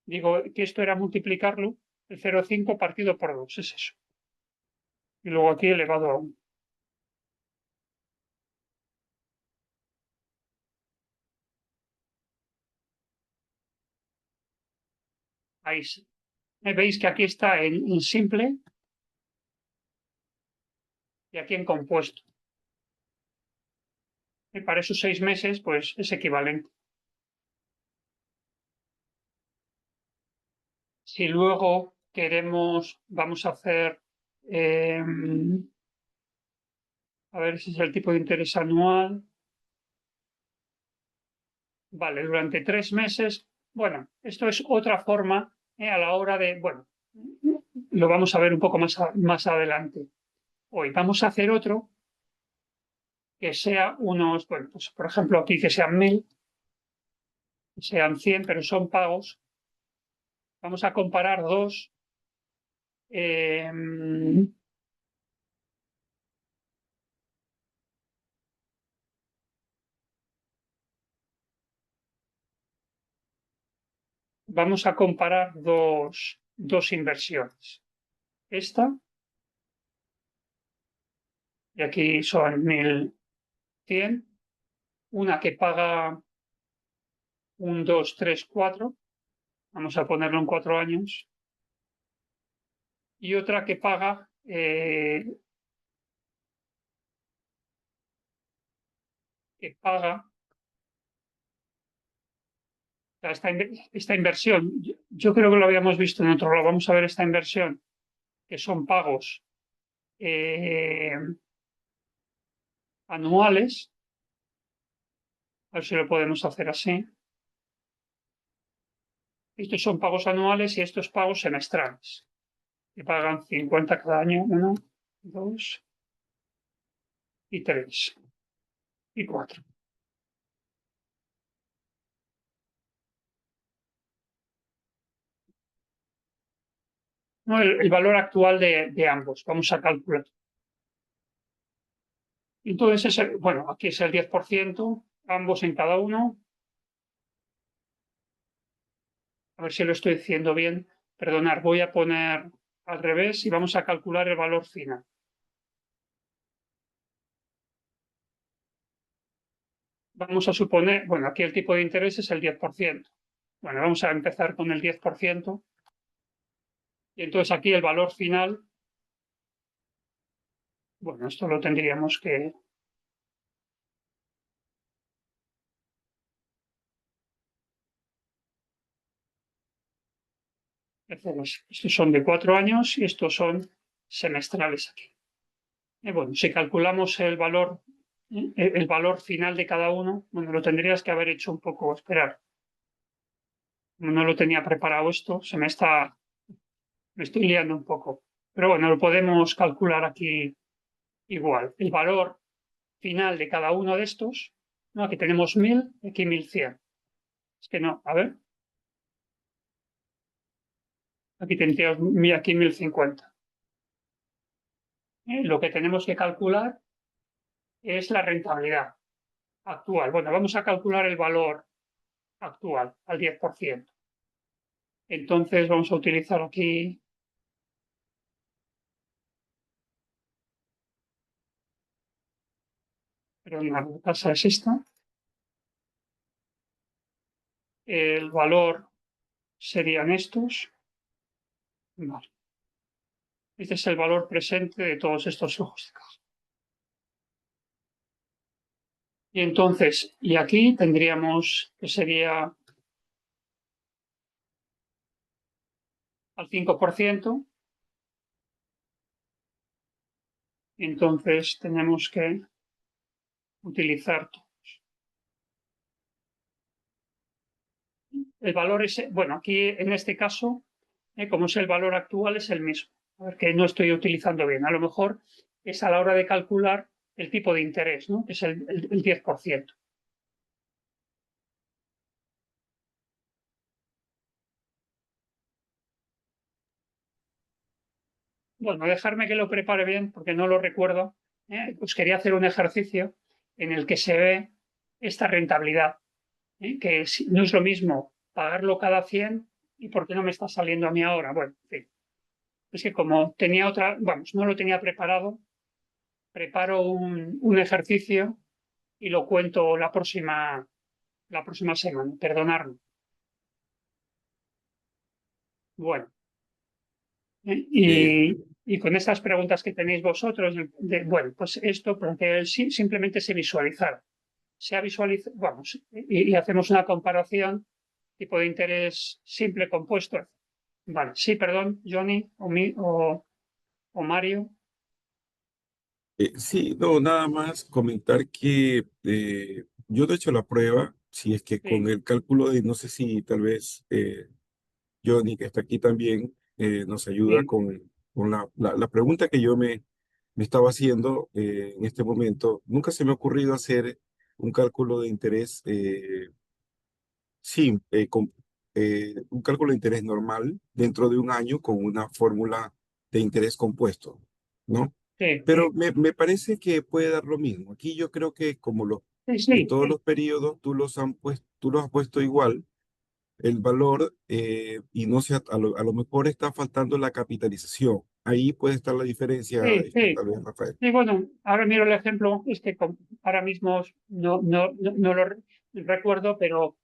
Digo que esto era multiplicarlo, el 0,5 partido por 2, es eso. Y luego aquí elevado a 1. Ahí sí. Veis que aquí está en simple y aquí en compuesto. Y para esos 6 meses, pues es equivalente. Si luego vamos a hacer, a ver si es el tipo de interés anual. Vale, durante 3 meses. Bueno, esto es otra forma a la hora de, bueno, lo vamos a ver un poco más adelante. Hoy vamos a hacer otro que sea unos, bueno, pues por ejemplo aquí que sean 1000, que sean 100, pero son pagos. Vamos a comparar dos. Vamos a comparar dos inversiones. Esta, y aquí son 1100, una que paga un 2, 3, 4, vamos a ponerlo en 4 años, y otra que paga esta inversión. Yo creo que lo habíamos visto en otro lado. Vamos a ver esta inversión, que son pagos anuales. A ver si lo podemos hacer así. Estos son pagos anuales y estos pagos semestrales, que pagan 50 cada año. 1, 2 y 3 y 4. No, el valor actual de ambos. Vamos a calcular. Entonces, bueno, aquí es el 10%, ambos en cada uno. A ver si lo estoy diciendo bien. Perdonad, voy a poner al revés y vamos a calcular el valor final. Vamos a suponer, bueno, aquí el tipo de interés es el 10%. Bueno, vamos a empezar con el 10%. Y entonces aquí el valor final, bueno, esto lo tendríamos que... Estos son de 4 años y estos son semestrales aquí. Bueno, si calculamos el valor final de cada uno, bueno, lo tendrías que haber hecho un poco, esperar. No lo tenía preparado esto, me estoy liando un poco. Pero bueno, lo podemos calcular aquí igual. El valor final de cada uno de estos, ¿no? Aquí tenemos 1000, aquí 1100. Es que no, a ver. Aquí tendríamos aquí 1050. Lo que tenemos que calcular es la rentabilidad actual. Bueno, vamos a calcular el valor actual al 10%. Entonces vamos a utilizar aquí pero la tasa es esta. El valor serían estos. Vale. Este es el valor presente de todos estos flujos de caja. Y entonces, y aquí tendríamos que sería al 5%. Entonces tenemos que utilizar el valor ese. Bueno, aquí en este caso, como es el valor actual, es el mismo. A ver, que no estoy utilizando bien. A lo mejor es a la hora de calcular el tipo de interés, ¿no? Que es el 10%. Bueno, dejarme que lo prepare bien porque no lo recuerdo. Pues quería hacer un ejercicio en el que se ve esta rentabilidad. que no es lo mismo pagarlo cada 100 y por qué no me está saliendo a mí ahora. Bueno, en fin. Es que como tenía otra, vamos, no lo tenía preparado, preparo un ejercicio y lo cuento la próxima semana, perdonadme. Bueno, Eh, y con estas preguntas que tenéis vosotros, bueno, pues esto, porque simplemente se visualizar. Se ha visualizado, vamos, y hacemos una comparación, tipo de interés simple compuesto. Vale, sí, perdón, Johnny o Mario. sí, no, nada más comentar que yo no he hecho la prueba, si es que con Sí, el cálculo de, no sé si tal vez Johnny, que está aquí también, nos ayuda sí. con la pregunta que yo me estaba haciendo en este momento. Nunca se me ha ocurrido hacer un cálculo de interés, sí, un cálculo de interés normal dentro de un año con una fórmula de interés compuesto, ¿no? Sí, Pero me parece que puede dar lo mismo. Aquí yo creo que como sí, en sí, todos los periodos tú los has puesto igual, el valor, y no sé, a lo mejor está faltando la capitalización. Ahí puede estar la diferencia, sí, sí. tal vez, Rafael. Sí, bueno, ahora miro el ejemplo, es que ahora mismo no lo recuerdo, pero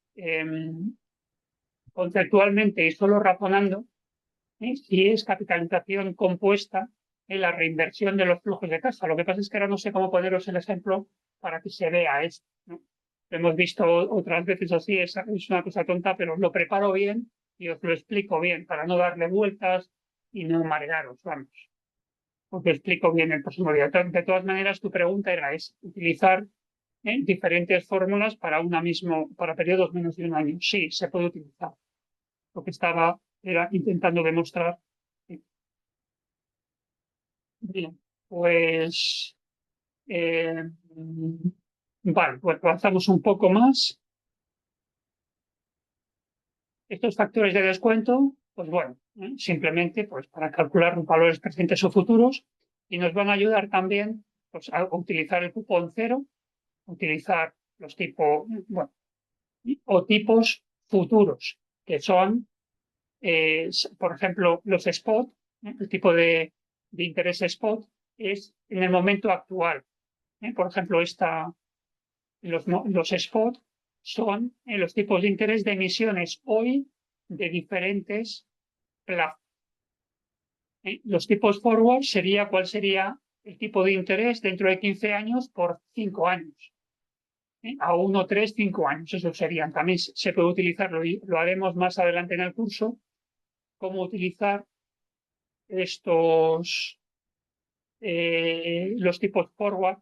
conceptualmente y solo razonando, si es capitalización compuesta en la reinversión de los flujos de caja. Lo que pasa es que ahora no sé cómo poneros el ejemplo para que se vea esto, ¿no? Lo hemos visto otras veces así, es una cosa tonta, pero os lo preparo bien y os lo explico bien para no darle vueltas y no marearos, vamos. Os lo explico bien el próximo día. De todas maneras, tu pregunta es utilizar diferentes fórmulas para periodos menos de un año. Sí, se puede utilizar. Lo que estaba era intentando demostrar. Bien, pues vale, pues avanzamos un poco más. Estos factores de descuento, pues bueno, simplemente pues para calcular los valores presentes o futuros y nos van a ayudar también pues, a utilizar el cupón cero, utilizar los tipos, bueno, o tipos futuros, que son, por ejemplo, los spot, el tipo de interés spot es en el momento actual. Por ejemplo, los spot son los tipos de interés de emisiones hoy de diferentes plazos. Los tipos forward sería cuál sería el tipo de interés dentro de 15 años por 5 años. A 1, 3, 5 años. Eso serían. También se puede utilizarlo y lo haremos más adelante en el curso, cómo utilizar estos, los tipos forward,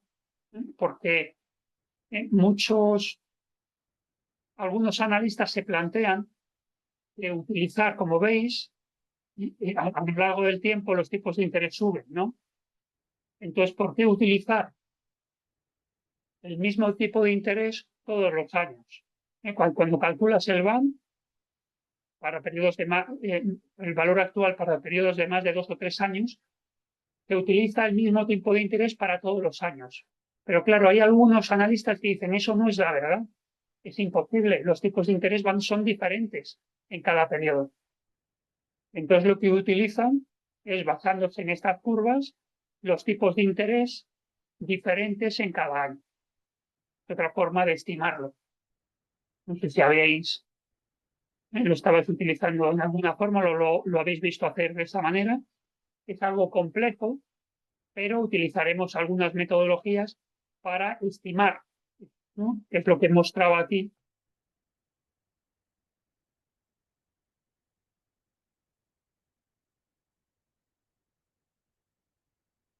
porque algunos analistas se plantean utilizar, como veis, a lo largo del tiempo los tipos de interés suben, ¿no? Entonces, ¿por qué utilizar el mismo tipo de interés todos los años? Cuando calculas el BAN, para periodos de más, el valor actual para periodos de más de 2 o 3 años, se utiliza el mismo tipo de interés para todos los años. Pero claro, hay algunos analistas que dicen eso no es la verdad, es imposible, los tipos de interés son diferentes en cada periodo. Entonces lo que utilizan es, basándose en estas curvas, los tipos de interés diferentes en cada año. Otra forma de estimarlo. No sé si lo estabais utilizando en alguna forma, lo habéis visto hacer de esa manera. Es algo complejo, pero utilizaremos algunas metodologías para estimar, ¿no? Que es lo que mostraba aquí.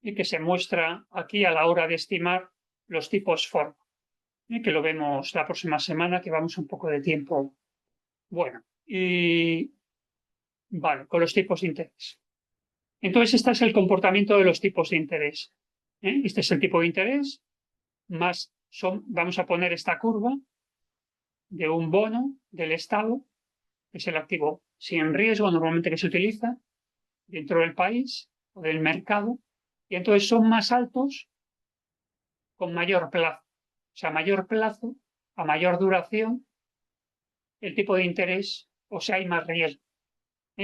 Y que se muestra aquí a la hora de estimar los tipos forma, que lo vemos la próxima semana, que vamos un poco de tiempo. Bueno, y vale, con los tipos de interés. Entonces, este es el comportamiento de los tipos de interés. Este es el tipo de interés, vamos a poner esta curva de un bono del Estado, que es el activo sin riesgo normalmente que se utiliza dentro del país o del mercado, y entonces son más altos con mayor plazo. O sea, mayor plazo, a mayor duración, el tipo de interés, o sea, hay más riesgo,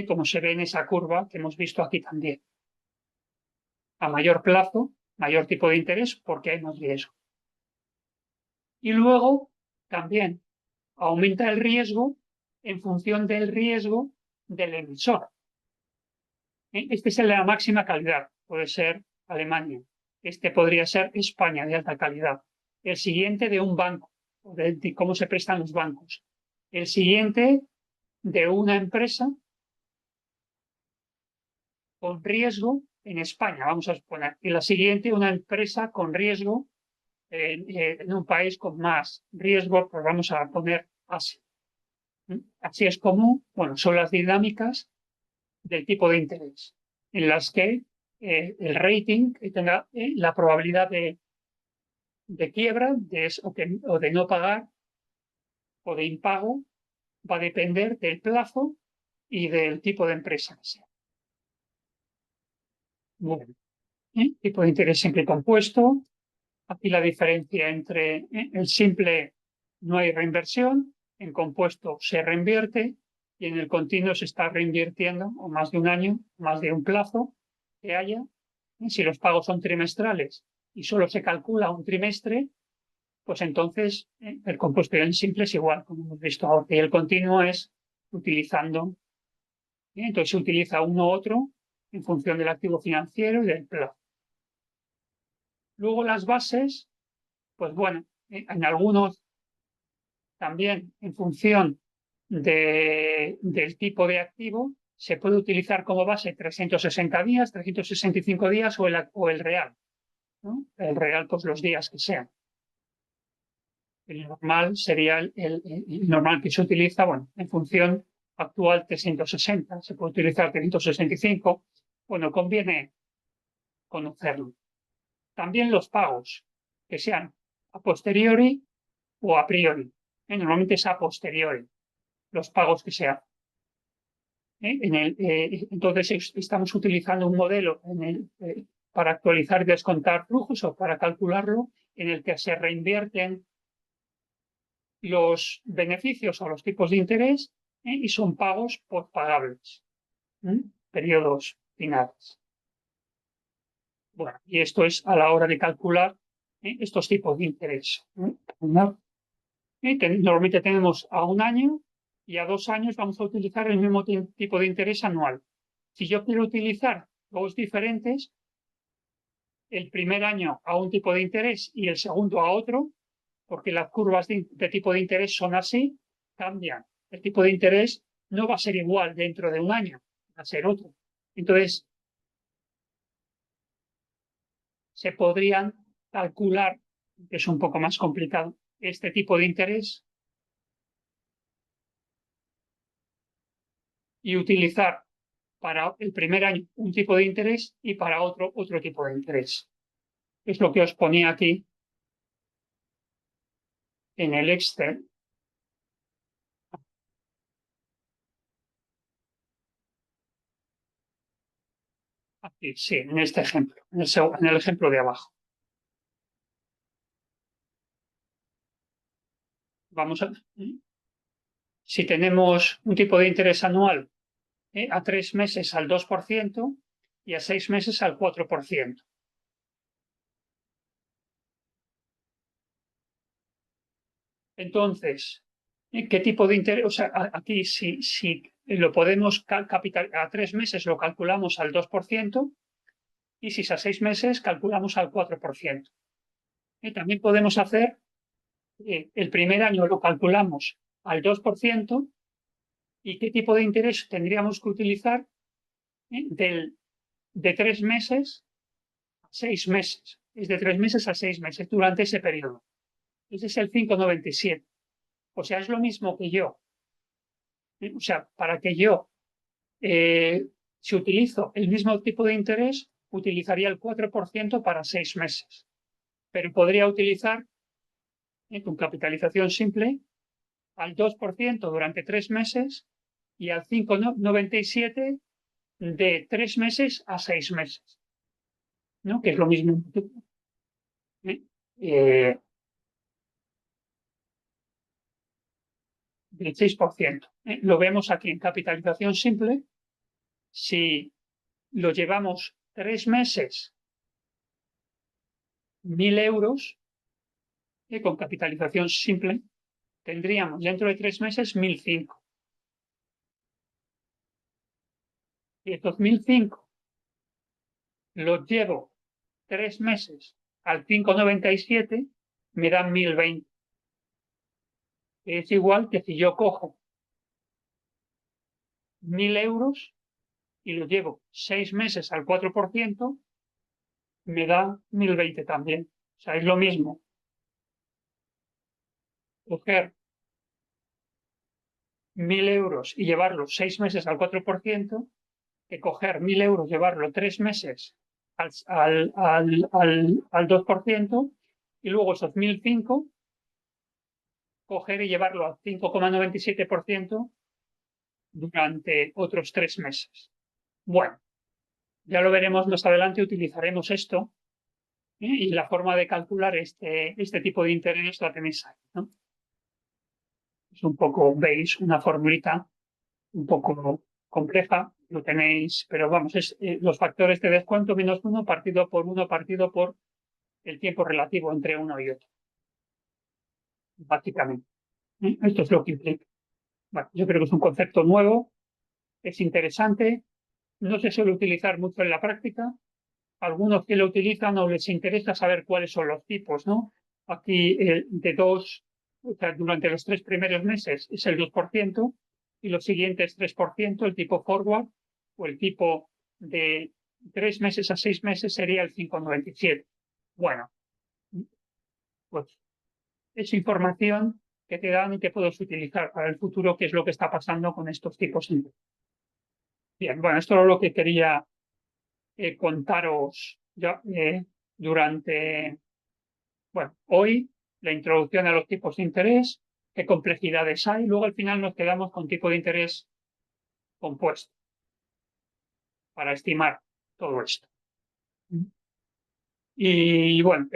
como se ve en esa curva que hemos visto aquí también. A mayor plazo, mayor tipo de interés porque hay más riesgo. Y luego también aumenta el riesgo en función del riesgo del emisor. Este es el de la máxima calidad, puede ser Alemania. Este podría ser España de alta calidad. El siguiente de un banco, de cómo se prestan los bancos. El siguiente de una empresa con riesgo en España, vamos a suponer. Y la siguiente, una empresa con riesgo en un país con más riesgo, pues vamos a poner Asia. Así es como, bueno, son las dinámicas del tipo de interés, en las que el rating que tenga la probabilidad de quiebra o de no pagar o de impago va a depender del plazo y del tipo de empresa que sea. Bueno, tipo de interés simple y compuesto. Aquí la diferencia entre el simple no hay reinversión, en compuesto se reinvierte y en el continuo se está reinvirtiendo o más de un año, más de un plazo que haya. Si los pagos son trimestrales y solo se calcula un trimestre, pues entonces el compuesto y el simple es igual, como hemos visto ahora. Y el continuo es utilizando, entonces se utiliza uno u otro en función del activo financiero y del plazo. Luego las bases, pues bueno, en algunos también en función del tipo de activo, se puede utilizar como base 360 días, 365 días o el real, ¿no? El real, pues los días que sean. El normal sería el normal que se utiliza, bueno, en función actual 360, se puede utilizar 365, bueno, conviene conocerlo. También los pagos, que sean a posteriori o a priori. Normalmente es a posteriori los pagos que sean. Entonces estamos utilizando un modelo para actualizar y descontar flujos o para calcularlo en el que se reinvierten los beneficios o los tipos de interés y son pagos postpagables, periodos finales. Bueno, y esto es a la hora de calcular estos tipos de interés. Normalmente tenemos a un año y a 2 años vamos a utilizar el mismo tipo de interés anual. Si yo quiero utilizar dos diferentes, el primer año a un tipo de interés y el segundo a otro, porque las curvas de tipo de interés son así, cambian. El tipo de interés no va a ser igual dentro de un año, va a ser otro. Entonces, se podrían calcular, que es un poco más complicado, este tipo de interés y utilizar para el primer año un tipo de interés y para otro tipo de interés. Es lo que os ponía aquí en el Excel. Aquí, sí, en este ejemplo, en el ejemplo de abajo. Vamos a, si tenemos un tipo de interés anual a 3 meses al 2% y a 6 meses al 4%. Entonces, ¿qué tipo de interés? O sea, aquí si lo podemos a 3 meses lo calculamos al 2% y si es a 6 meses calculamos al 4%. También podemos hacer, el primer año lo calculamos al 2% y qué tipo de interés tendríamos que utilizar de 3 meses a 6 meses. Es de 3 meses a 6 meses durante ese periodo. Ese es el 5,97. O sea, es lo mismo que yo. O sea, para que yo, si utilizo el mismo tipo de interés, utilizaría el 4% para 6 meses. Pero podría utilizar con capitalización simple al 2% durante 3 meses y al 5,97 de 3 meses a 6 meses, ¿no? Que es lo mismo. Eh, del 6%. Lo vemos aquí en capitalización simple. Si lo llevamos 3 meses, 1.000 euros, con capitalización simple, tendríamos dentro de 3 meses 1.005. Y estos 1.005 los llevo 3 meses al 5,97, me dan 1.020. Es igual que si yo cojo 1.000 euros y los llevo 6 meses al 4%, me da 1.020 también. O sea, es lo mismo coger 1.000 euros y llevarlos 6 meses al 4%, que coger 1.000 euros, llevarlo 3 meses al 2%, y luego esos 1.005 coger y llevarlo al 5,97% durante otros 3 meses. Bueno, ya lo veremos más adelante, utilizaremos esto, y la forma de calcular este tipo de interés la tenéis ahí, ¿no? Es un poco, veis, una formulita un poco compleja, lo tenéis, pero vamos, es los factores de descuento menos 1 partido por el tiempo relativo entre uno y otro, básicamente. Esto es lo que implica. Bueno, yo creo que es un concepto nuevo, es interesante, no se suele utilizar mucho en la práctica. Algunos que lo utilizan o les interesa saber cuáles son los tipos, ¿no? Aquí de 2, o sea, durante los 3 primeros meses es el 2%, y los siguientes 3%, el tipo forward, o el tipo de 3 meses a 6 meses sería el 5,97. Bueno, pues es información que te dan y que puedes utilizar para el futuro, que es lo que está pasando con estos tipos. Bien, bueno, esto es lo que quería contaros ya, durante, bueno, hoy, la introducción a los tipos de interés, qué complejidades hay. Luego al final nos quedamos con tipo de interés compuesto para estimar todo esto. Y bueno,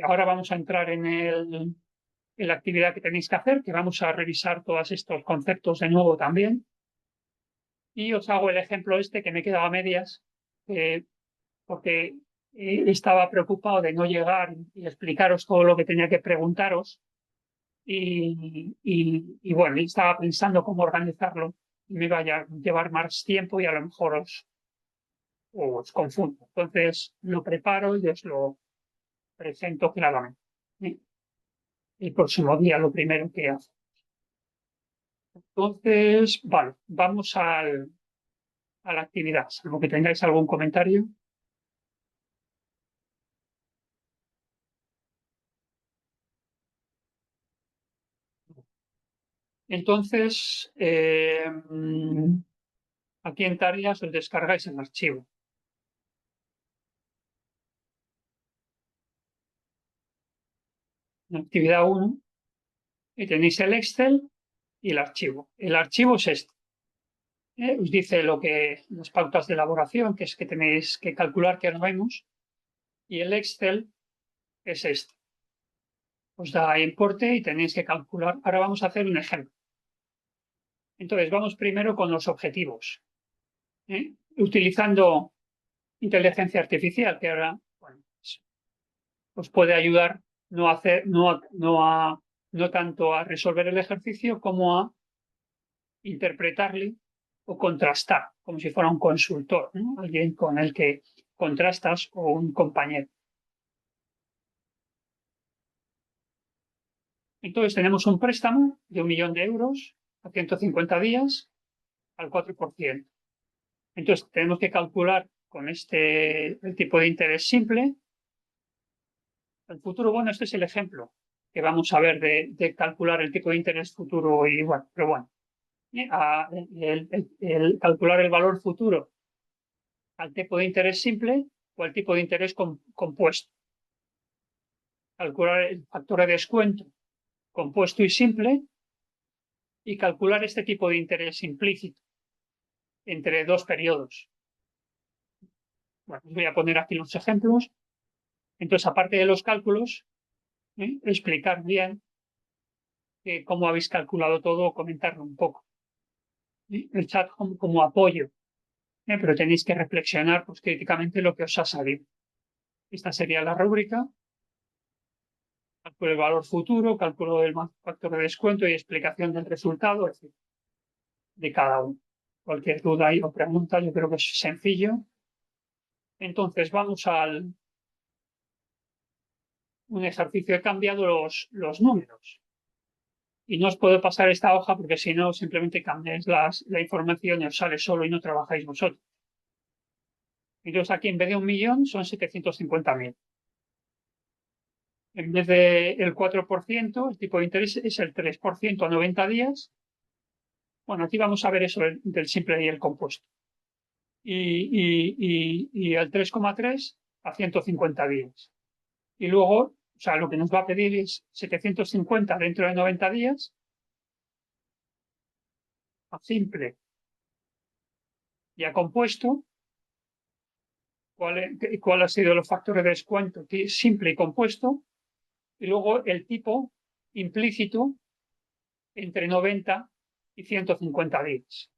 ahora vamos a entrar en la actividad que tenéis que hacer, que vamos a revisar todos estos conceptos de nuevo también. Y os hago el ejemplo este que me quedaba a medias, porque estaba preocupado de no llegar y explicaros todo lo que tenía que preguntaros. Y bueno, estaba pensando cómo organizarlo y me iba a llevar más tiempo y a lo mejor os confundo. Entonces lo preparo y os lo presento claramente. El próximo día lo primero que hago. Entonces, vale, vamos a la actividad, salvo que tengáis algún comentario. Entonces, aquí en tareas os descargáis el archivo. En actividad 1, y tenéis el Excel y el archivo. El archivo es este. Os dice las pautas de elaboración, que es que tenéis que calcular, que ahora vemos, y el Excel es este. Os da importe y tenéis que calcular. Ahora vamos a hacer un ejemplo. Entonces, vamos primero con los objetivos. Utilizando inteligencia artificial, que ahora, bueno, os puede ayudar no tanto a resolver el ejercicio como a interpretarle o contrastar, como si fuera un consultor, ¿no? Alguien con el que contrastas o un compañero. Entonces tenemos un préstamo de 1.000.000 de euros a 150 días al 4%. Entonces tenemos que calcular con el tipo de interés simple. El futuro, bueno, este es el ejemplo que vamos a ver de calcular el tipo de interés futuro y bueno, pero bueno, el calcular el valor futuro al tipo de interés simple o al tipo de interés compuesto. Calcular el factor de descuento compuesto y simple y calcular este tipo de interés implícito entre 2 periodos. Bueno, os voy a poner aquí los ejemplos. Entonces, aparte de los cálculos, explicar bien cómo habéis calculado todo, comentarlo un poco. El chat como apoyo, pero tenéis que reflexionar pues, críticamente lo que os ha salido. Esta sería la rúbrica. Cálculo del valor futuro, cálculo del factor de descuento y explicación del resultado, es decir, de cada uno. Cualquier duda o pregunta, yo creo que es sencillo. Entonces vamos al un ejercicio. He cambiado los números. Y no os puedo pasar esta hoja porque si no, simplemente cambiáis la información y os sale solo y no trabajáis vosotros. Entonces aquí en vez de 1.000.000 son 750.000. En vez del 4%, el tipo de interés es el 3% a 90 días. Bueno, aquí vamos a ver eso del simple y el compuesto. Y el 3,3 a 150 días. Y luego, o sea, lo que nos va a pedir es 750 dentro de 90 días a simple y a compuesto. ¿Cuál ha sido los factores de descuento simple y compuesto? Y luego el tipo implícito entre 90 y 150 días.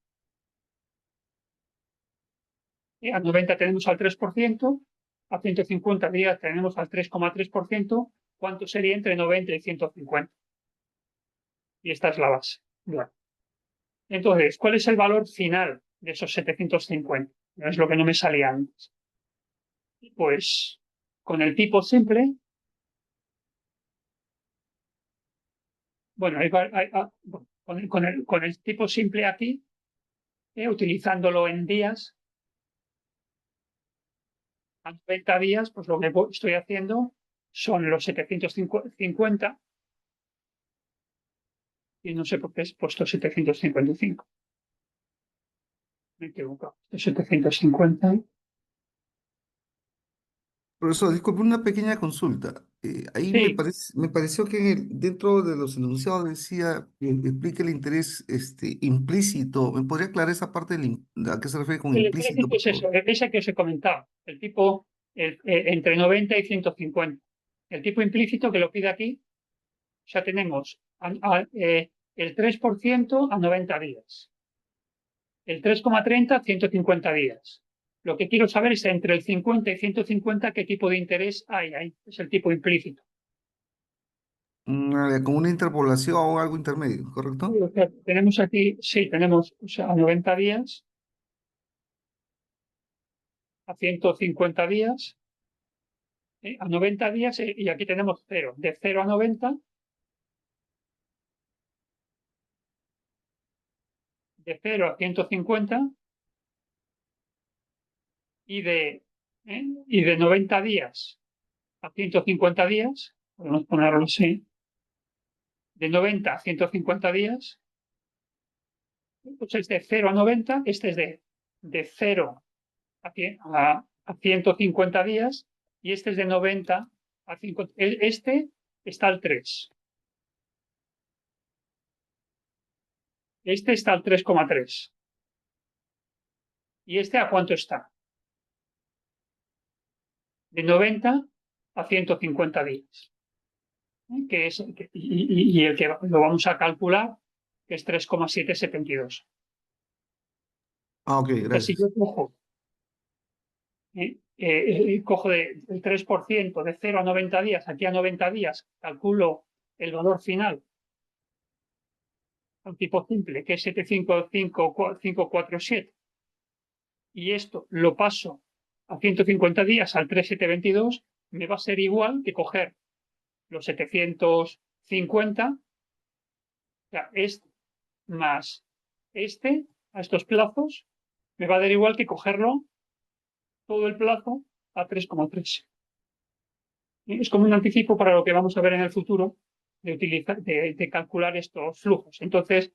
A 90 tenemos al 3%, a 150 días tenemos al 3,3%. ¿Cuánto sería entre 90 y 150? Y esta es la base. Bueno. Entonces, ¿cuál es el valor final de esos 750? Es lo que no me salía antes. Pues con el tipo simple, bueno, con el tipo simple aquí, utilizándolo en días, a 90 días, pues lo que estoy haciendo son los 750, y no sé por qué he puesto 755. Me he equivocado. 750. Profesor, disculpe, una pequeña consulta. Ahí Sí, me pareció que dentro de los enunciados decía que explique el interés implícito. ¿Me podría aclarar esa parte a qué se refiere con el implícito, implícito por es eso, favor? ese que os he comentado, el tipo entre 90 y 150. El tipo implícito que lo pide aquí, o sea, tenemos el 3% a 90 días, el 3,30 a 150 días. Lo que quiero saber es entre el 50 y 150 qué tipo de interés hay ahí, es el tipo implícito. Como una interpolación o algo intermedio, ¿correcto? O sea, tenemos aquí, sí, tenemos o sea, a 90 días, a 150 días, a 90 días, y aquí tenemos 0, de 0 a 90, de 0 a 150 y de 90 días a 150 días, podemos ponerlo así, de 90 a 150 días, pues es de 0 a 90, este es de 0 a 150 días y este es de 90 a 50. Este está al 3. Este está al 3,3. ¿Y este a cuánto está? De 90 a 150 días. Que es, y el que lo vamos a calcular, que es 3,772. Ah, ok, Entonces, si yo gracias. cojo el 3% de 0 a 90 días, aquí a 90 días, calculo el valor final, un tipo simple, que es 755,547, y esto lo paso a 150 días al 3,722, me va a ser igual que coger los 750, o sea, este más este, a estos plazos, me va a dar igual que cogerlo todo el plazo a 3,3. Es como un anticipo para lo que vamos a ver en el futuro de calcular estos flujos. Entonces,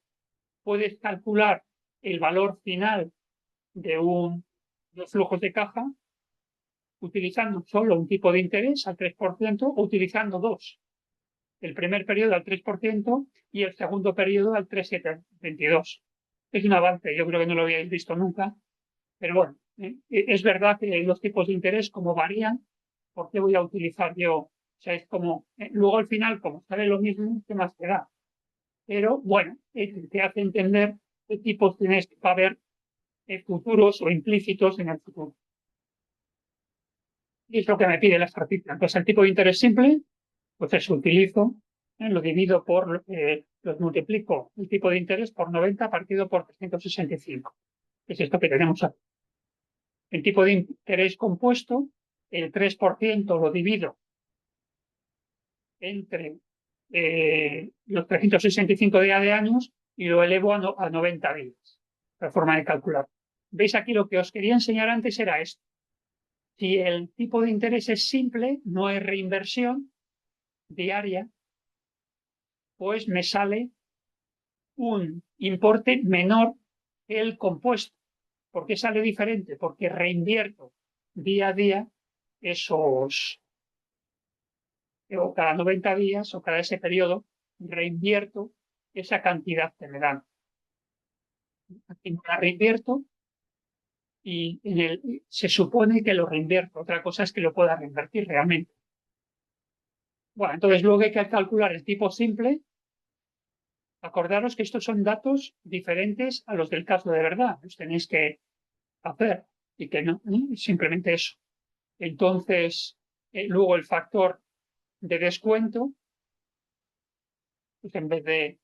puedes calcular el valor final de los flujos de caja utilizando solo un tipo de interés al 3% o utilizando dos. El primer periodo al 3% y el segundo periodo al 3,722. Es un avance, yo creo que no lo habíais visto nunca, pero bueno, es verdad que los tipos de interés, como varían, ¿por qué voy a utilizar yo? O sea, es como, luego al final, como sale lo mismo, ¿qué más te da? pero bueno, te hace entender qué tipos tienes que haber futuros o implícitos en el futuro. Y es lo que me pide la ejercicio. Entonces, el tipo de interés simple, pues eso utilizo, lo divido por, los multiplico el tipo de interés por 90 partido por 365. Es esto que tenemos aquí. El tipo de interés compuesto, el 3% lo divido entre los 365 días de años y lo elevo a 90 días. La forma de calcular. ¿Veis aquí lo que os quería enseñar antes era esto? Si el tipo de interés es simple, no es reinversión diaria, pues me sale un importe menor que el compuesto. ¿Por qué sale diferente? Porque reinvierto día a día esos, o cada 90 días o cada ese periodo, reinvierto esa cantidad que me dan. Aquí no la reinvierto y se supone que lo reinvierto. Otra cosa es que lo pueda reinvertir realmente. Bueno, entonces luego hay que calcular el tipo simple. Acordaros que estos son datos diferentes a los del caso de verdad. Los tenéis que hacer y que no, simplemente eso. Entonces, luego el factor de descuento, pues en vez de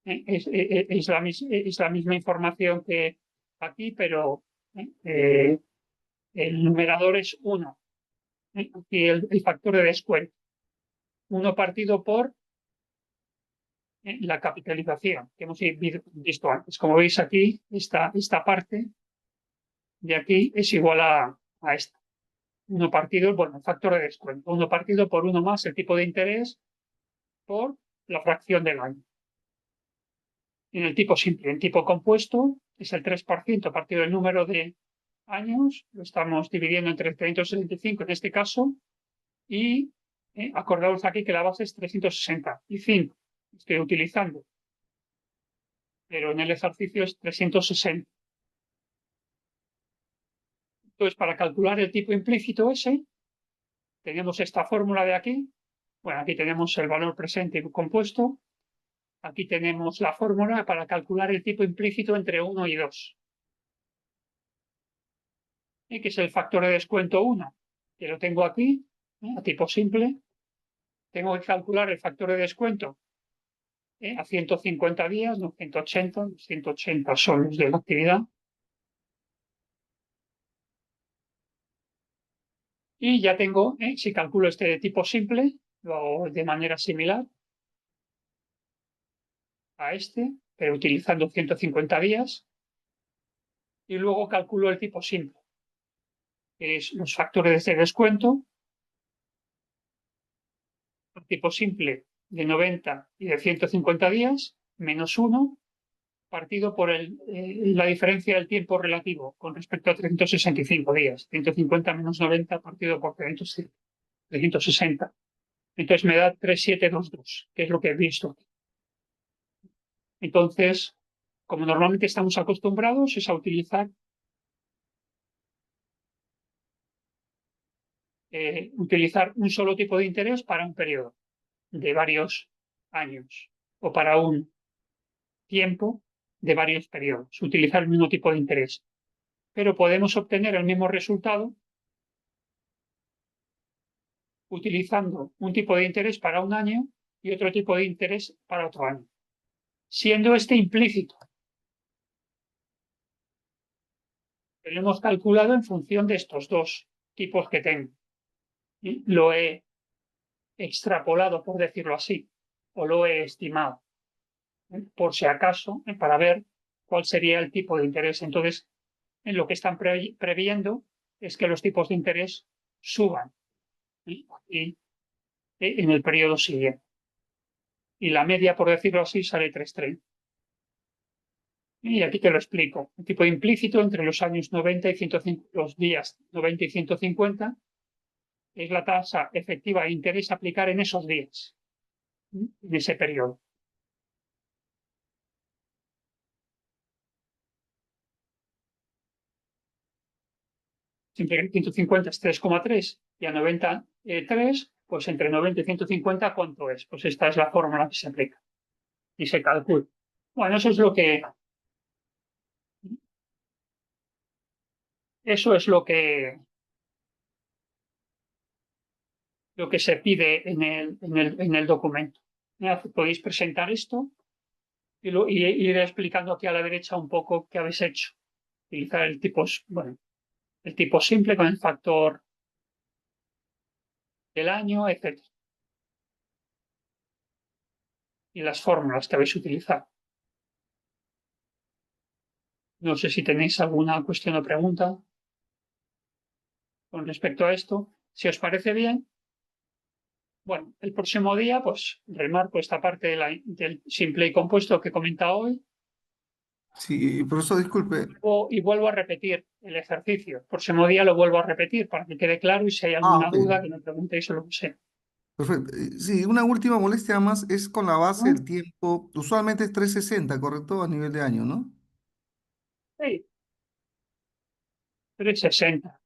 es la misma información que aquí, pero el numerador es 1. Aquí el factor de descuento. 1 partido por la capitalización que hemos visto antes. Como veis aquí, esta parte de aquí es igual a esta. 1 partido, bueno, el factor de descuento. 1 partido por 1 más el tipo de interés por la fracción del año. En el tipo simple, en tipo compuesto, es el 3% partido del número de años, lo estamos dividiendo entre 365 en este caso, y acordaos aquí que la base es 365. Estoy utilizando, pero en el ejercicio es 360. Entonces, para calcular el tipo implícito ese, tenemos esta fórmula de aquí. Bueno, aquí tenemos el valor presente y compuesto. Aquí tenemos la fórmula para calcular el tipo implícito entre 1 y 2. Que es el factor de descuento 1, que lo tengo aquí, a tipo simple. Tengo que calcular el factor de descuento a 150 días, no 180, 180 son los de la actividad. Y ya tengo, si calculo este de tipo simple, lo hago de manera similar a este, pero utilizando 150 días. Y luego calculo el tipo simple, que es los factores de descuento, el tipo simple de 90 y de 150 días, menos 1, partido por la diferencia del tiempo relativo con respecto a 365 días. 150 menos 90 partido por 360. Entonces me da 3722, que es lo que he visto. Entonces, como normalmente estamos acostumbrados, es a utilizar un solo tipo de interés para un periodo de varios años o para un tiempo de varios periodos. Utilizar el mismo tipo de interés. Pero podemos obtener el mismo resultado utilizando un tipo de interés para un año y otro tipo de interés para otro año, siendo este implícito. Lo hemos calculado en función de estos dos tipos que tengo. Lo he extrapolado, por decirlo así, o lo he estimado, por si acaso, para ver cuál sería el tipo de interés. Entonces, en lo que están previendo es que los tipos de interés suban y en el periodo siguiente. Y la media, por decirlo así, sale 3,30. Y aquí te lo explico. El tipo implícito entre los años 90 y 150, los días 90 y 150 es la tasa efectiva de interés a aplicar en esos días, en ese periodo. Siempre que 150 es 3,3 y a 90 3, pues entre 90 y 150, ¿cuánto es? Pues esta es la fórmula que se aplica. y se calcula. Bueno, eso es lo que se pide en el documento. Podéis presentar esto y ir explicando aquí a la derecha un poco qué habéis hecho. Utilizar el tipo simple con el factor del año, etc. Y las fórmulas que habéis utilizado. No sé si tenéis alguna cuestión o pregunta con respecto a esto. Si os parece bien, bueno, el próximo día pues remarco esta parte del simple y compuesto que he comentado hoy Sí, profesor, disculpe. y vuelvo a repetir el ejercicio. El próximo día lo vuelvo a repetir para que quede claro y si hay Ah, alguna ok. duda que me preguntéis o lo que sea. Perfecto. Sí, una última molestia más es con la base ¿No? del tiempo. Usualmente es 360, ¿correcto? A nivel de año, ¿no? Sí, 360.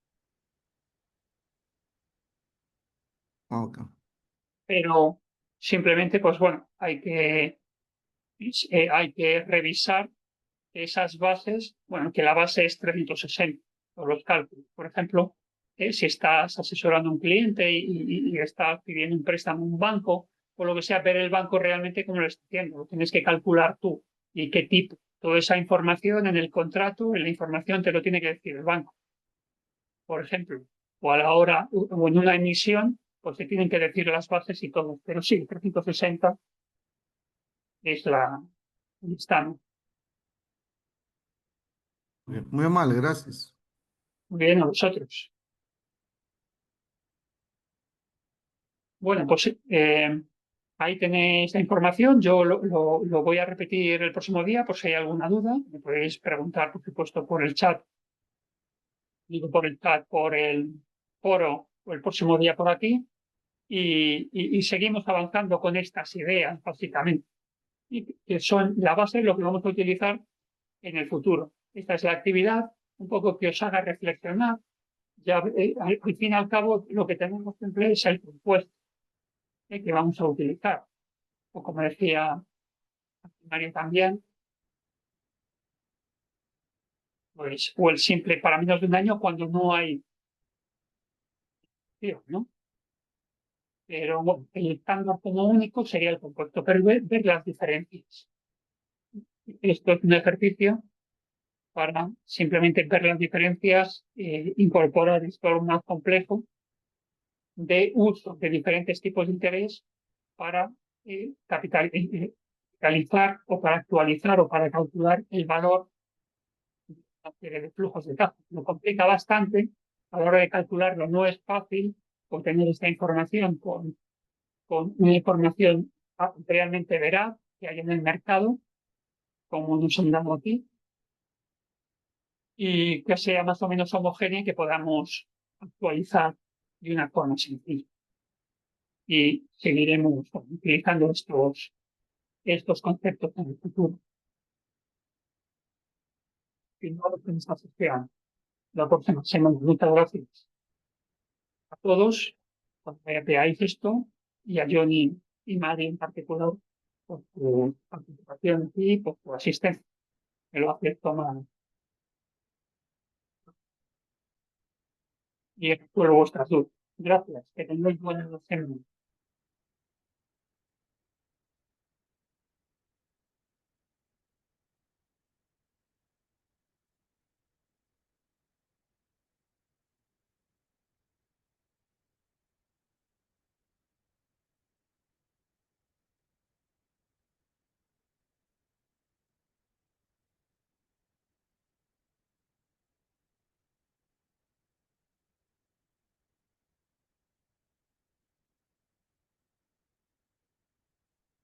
Ah, ok. Pero simplemente, pues bueno, hay que revisar esas bases, bueno, que la base es 360, por los cálculos. Por ejemplo, si estás asesorando a un cliente y estás pidiendo un préstamo en un banco, o lo que sea, ver el banco realmente cómo lo está haciendo. Lo tienes que calcular tú y qué tipo. Toda esa información en el contrato, en la información te lo tiene que decir el banco, por ejemplo. O a la hora, o en una emisión, pues te tienen que decir las bases y todo. Pero sí, 360 es el estándar. Bien, muy amable, gracias. Muy bien, a vosotros. Bueno, pues ahí tenéis la información. Yo lo voy a repetir el próximo día por si hay alguna duda. Me podéis preguntar, por supuesto, por el chat. Digo por el chat, por el foro o el próximo día por aquí. Y seguimos avanzando con estas ideas, básicamente, y que son la base de lo que vamos a utilizar en el futuro. Esta es la actividad, un poco que os haga reflexionar. Ya, al fin y al cabo, lo que tenemos que emplear es el compuesto que vamos a utilizar. O como decía Mario también, pues, o el simple para menos de un año cuando no hay tío, ¿no? Pero bueno, el estándar como único sería el compuesto, pero ver las diferencias. Esto es un ejercicio para simplemente ver las diferencias, incorporar esto más complejo de uso de diferentes tipos de interés para capitalizar o para actualizar o para calcular el valor una serie de flujos de caja. Lo complica bastante. A la hora de calcularlo no es fácil obtener esta información con una información realmente veraz que hay en el mercado, como nos han dado aquí, y que sea más o menos homogénea y que podamos actualizar de una forma sencilla. Y seguiremos utilizando estos conceptos en el futuro. Y no lo que nos asocian la próxima semana. Muchas gracias a todos por que veáis esto y a Johnny y Mari en particular por su participación y por su asistencia. Me lo acepto más y resuelvo vuestras dudas. Gracias. Que tengáis buenas semana.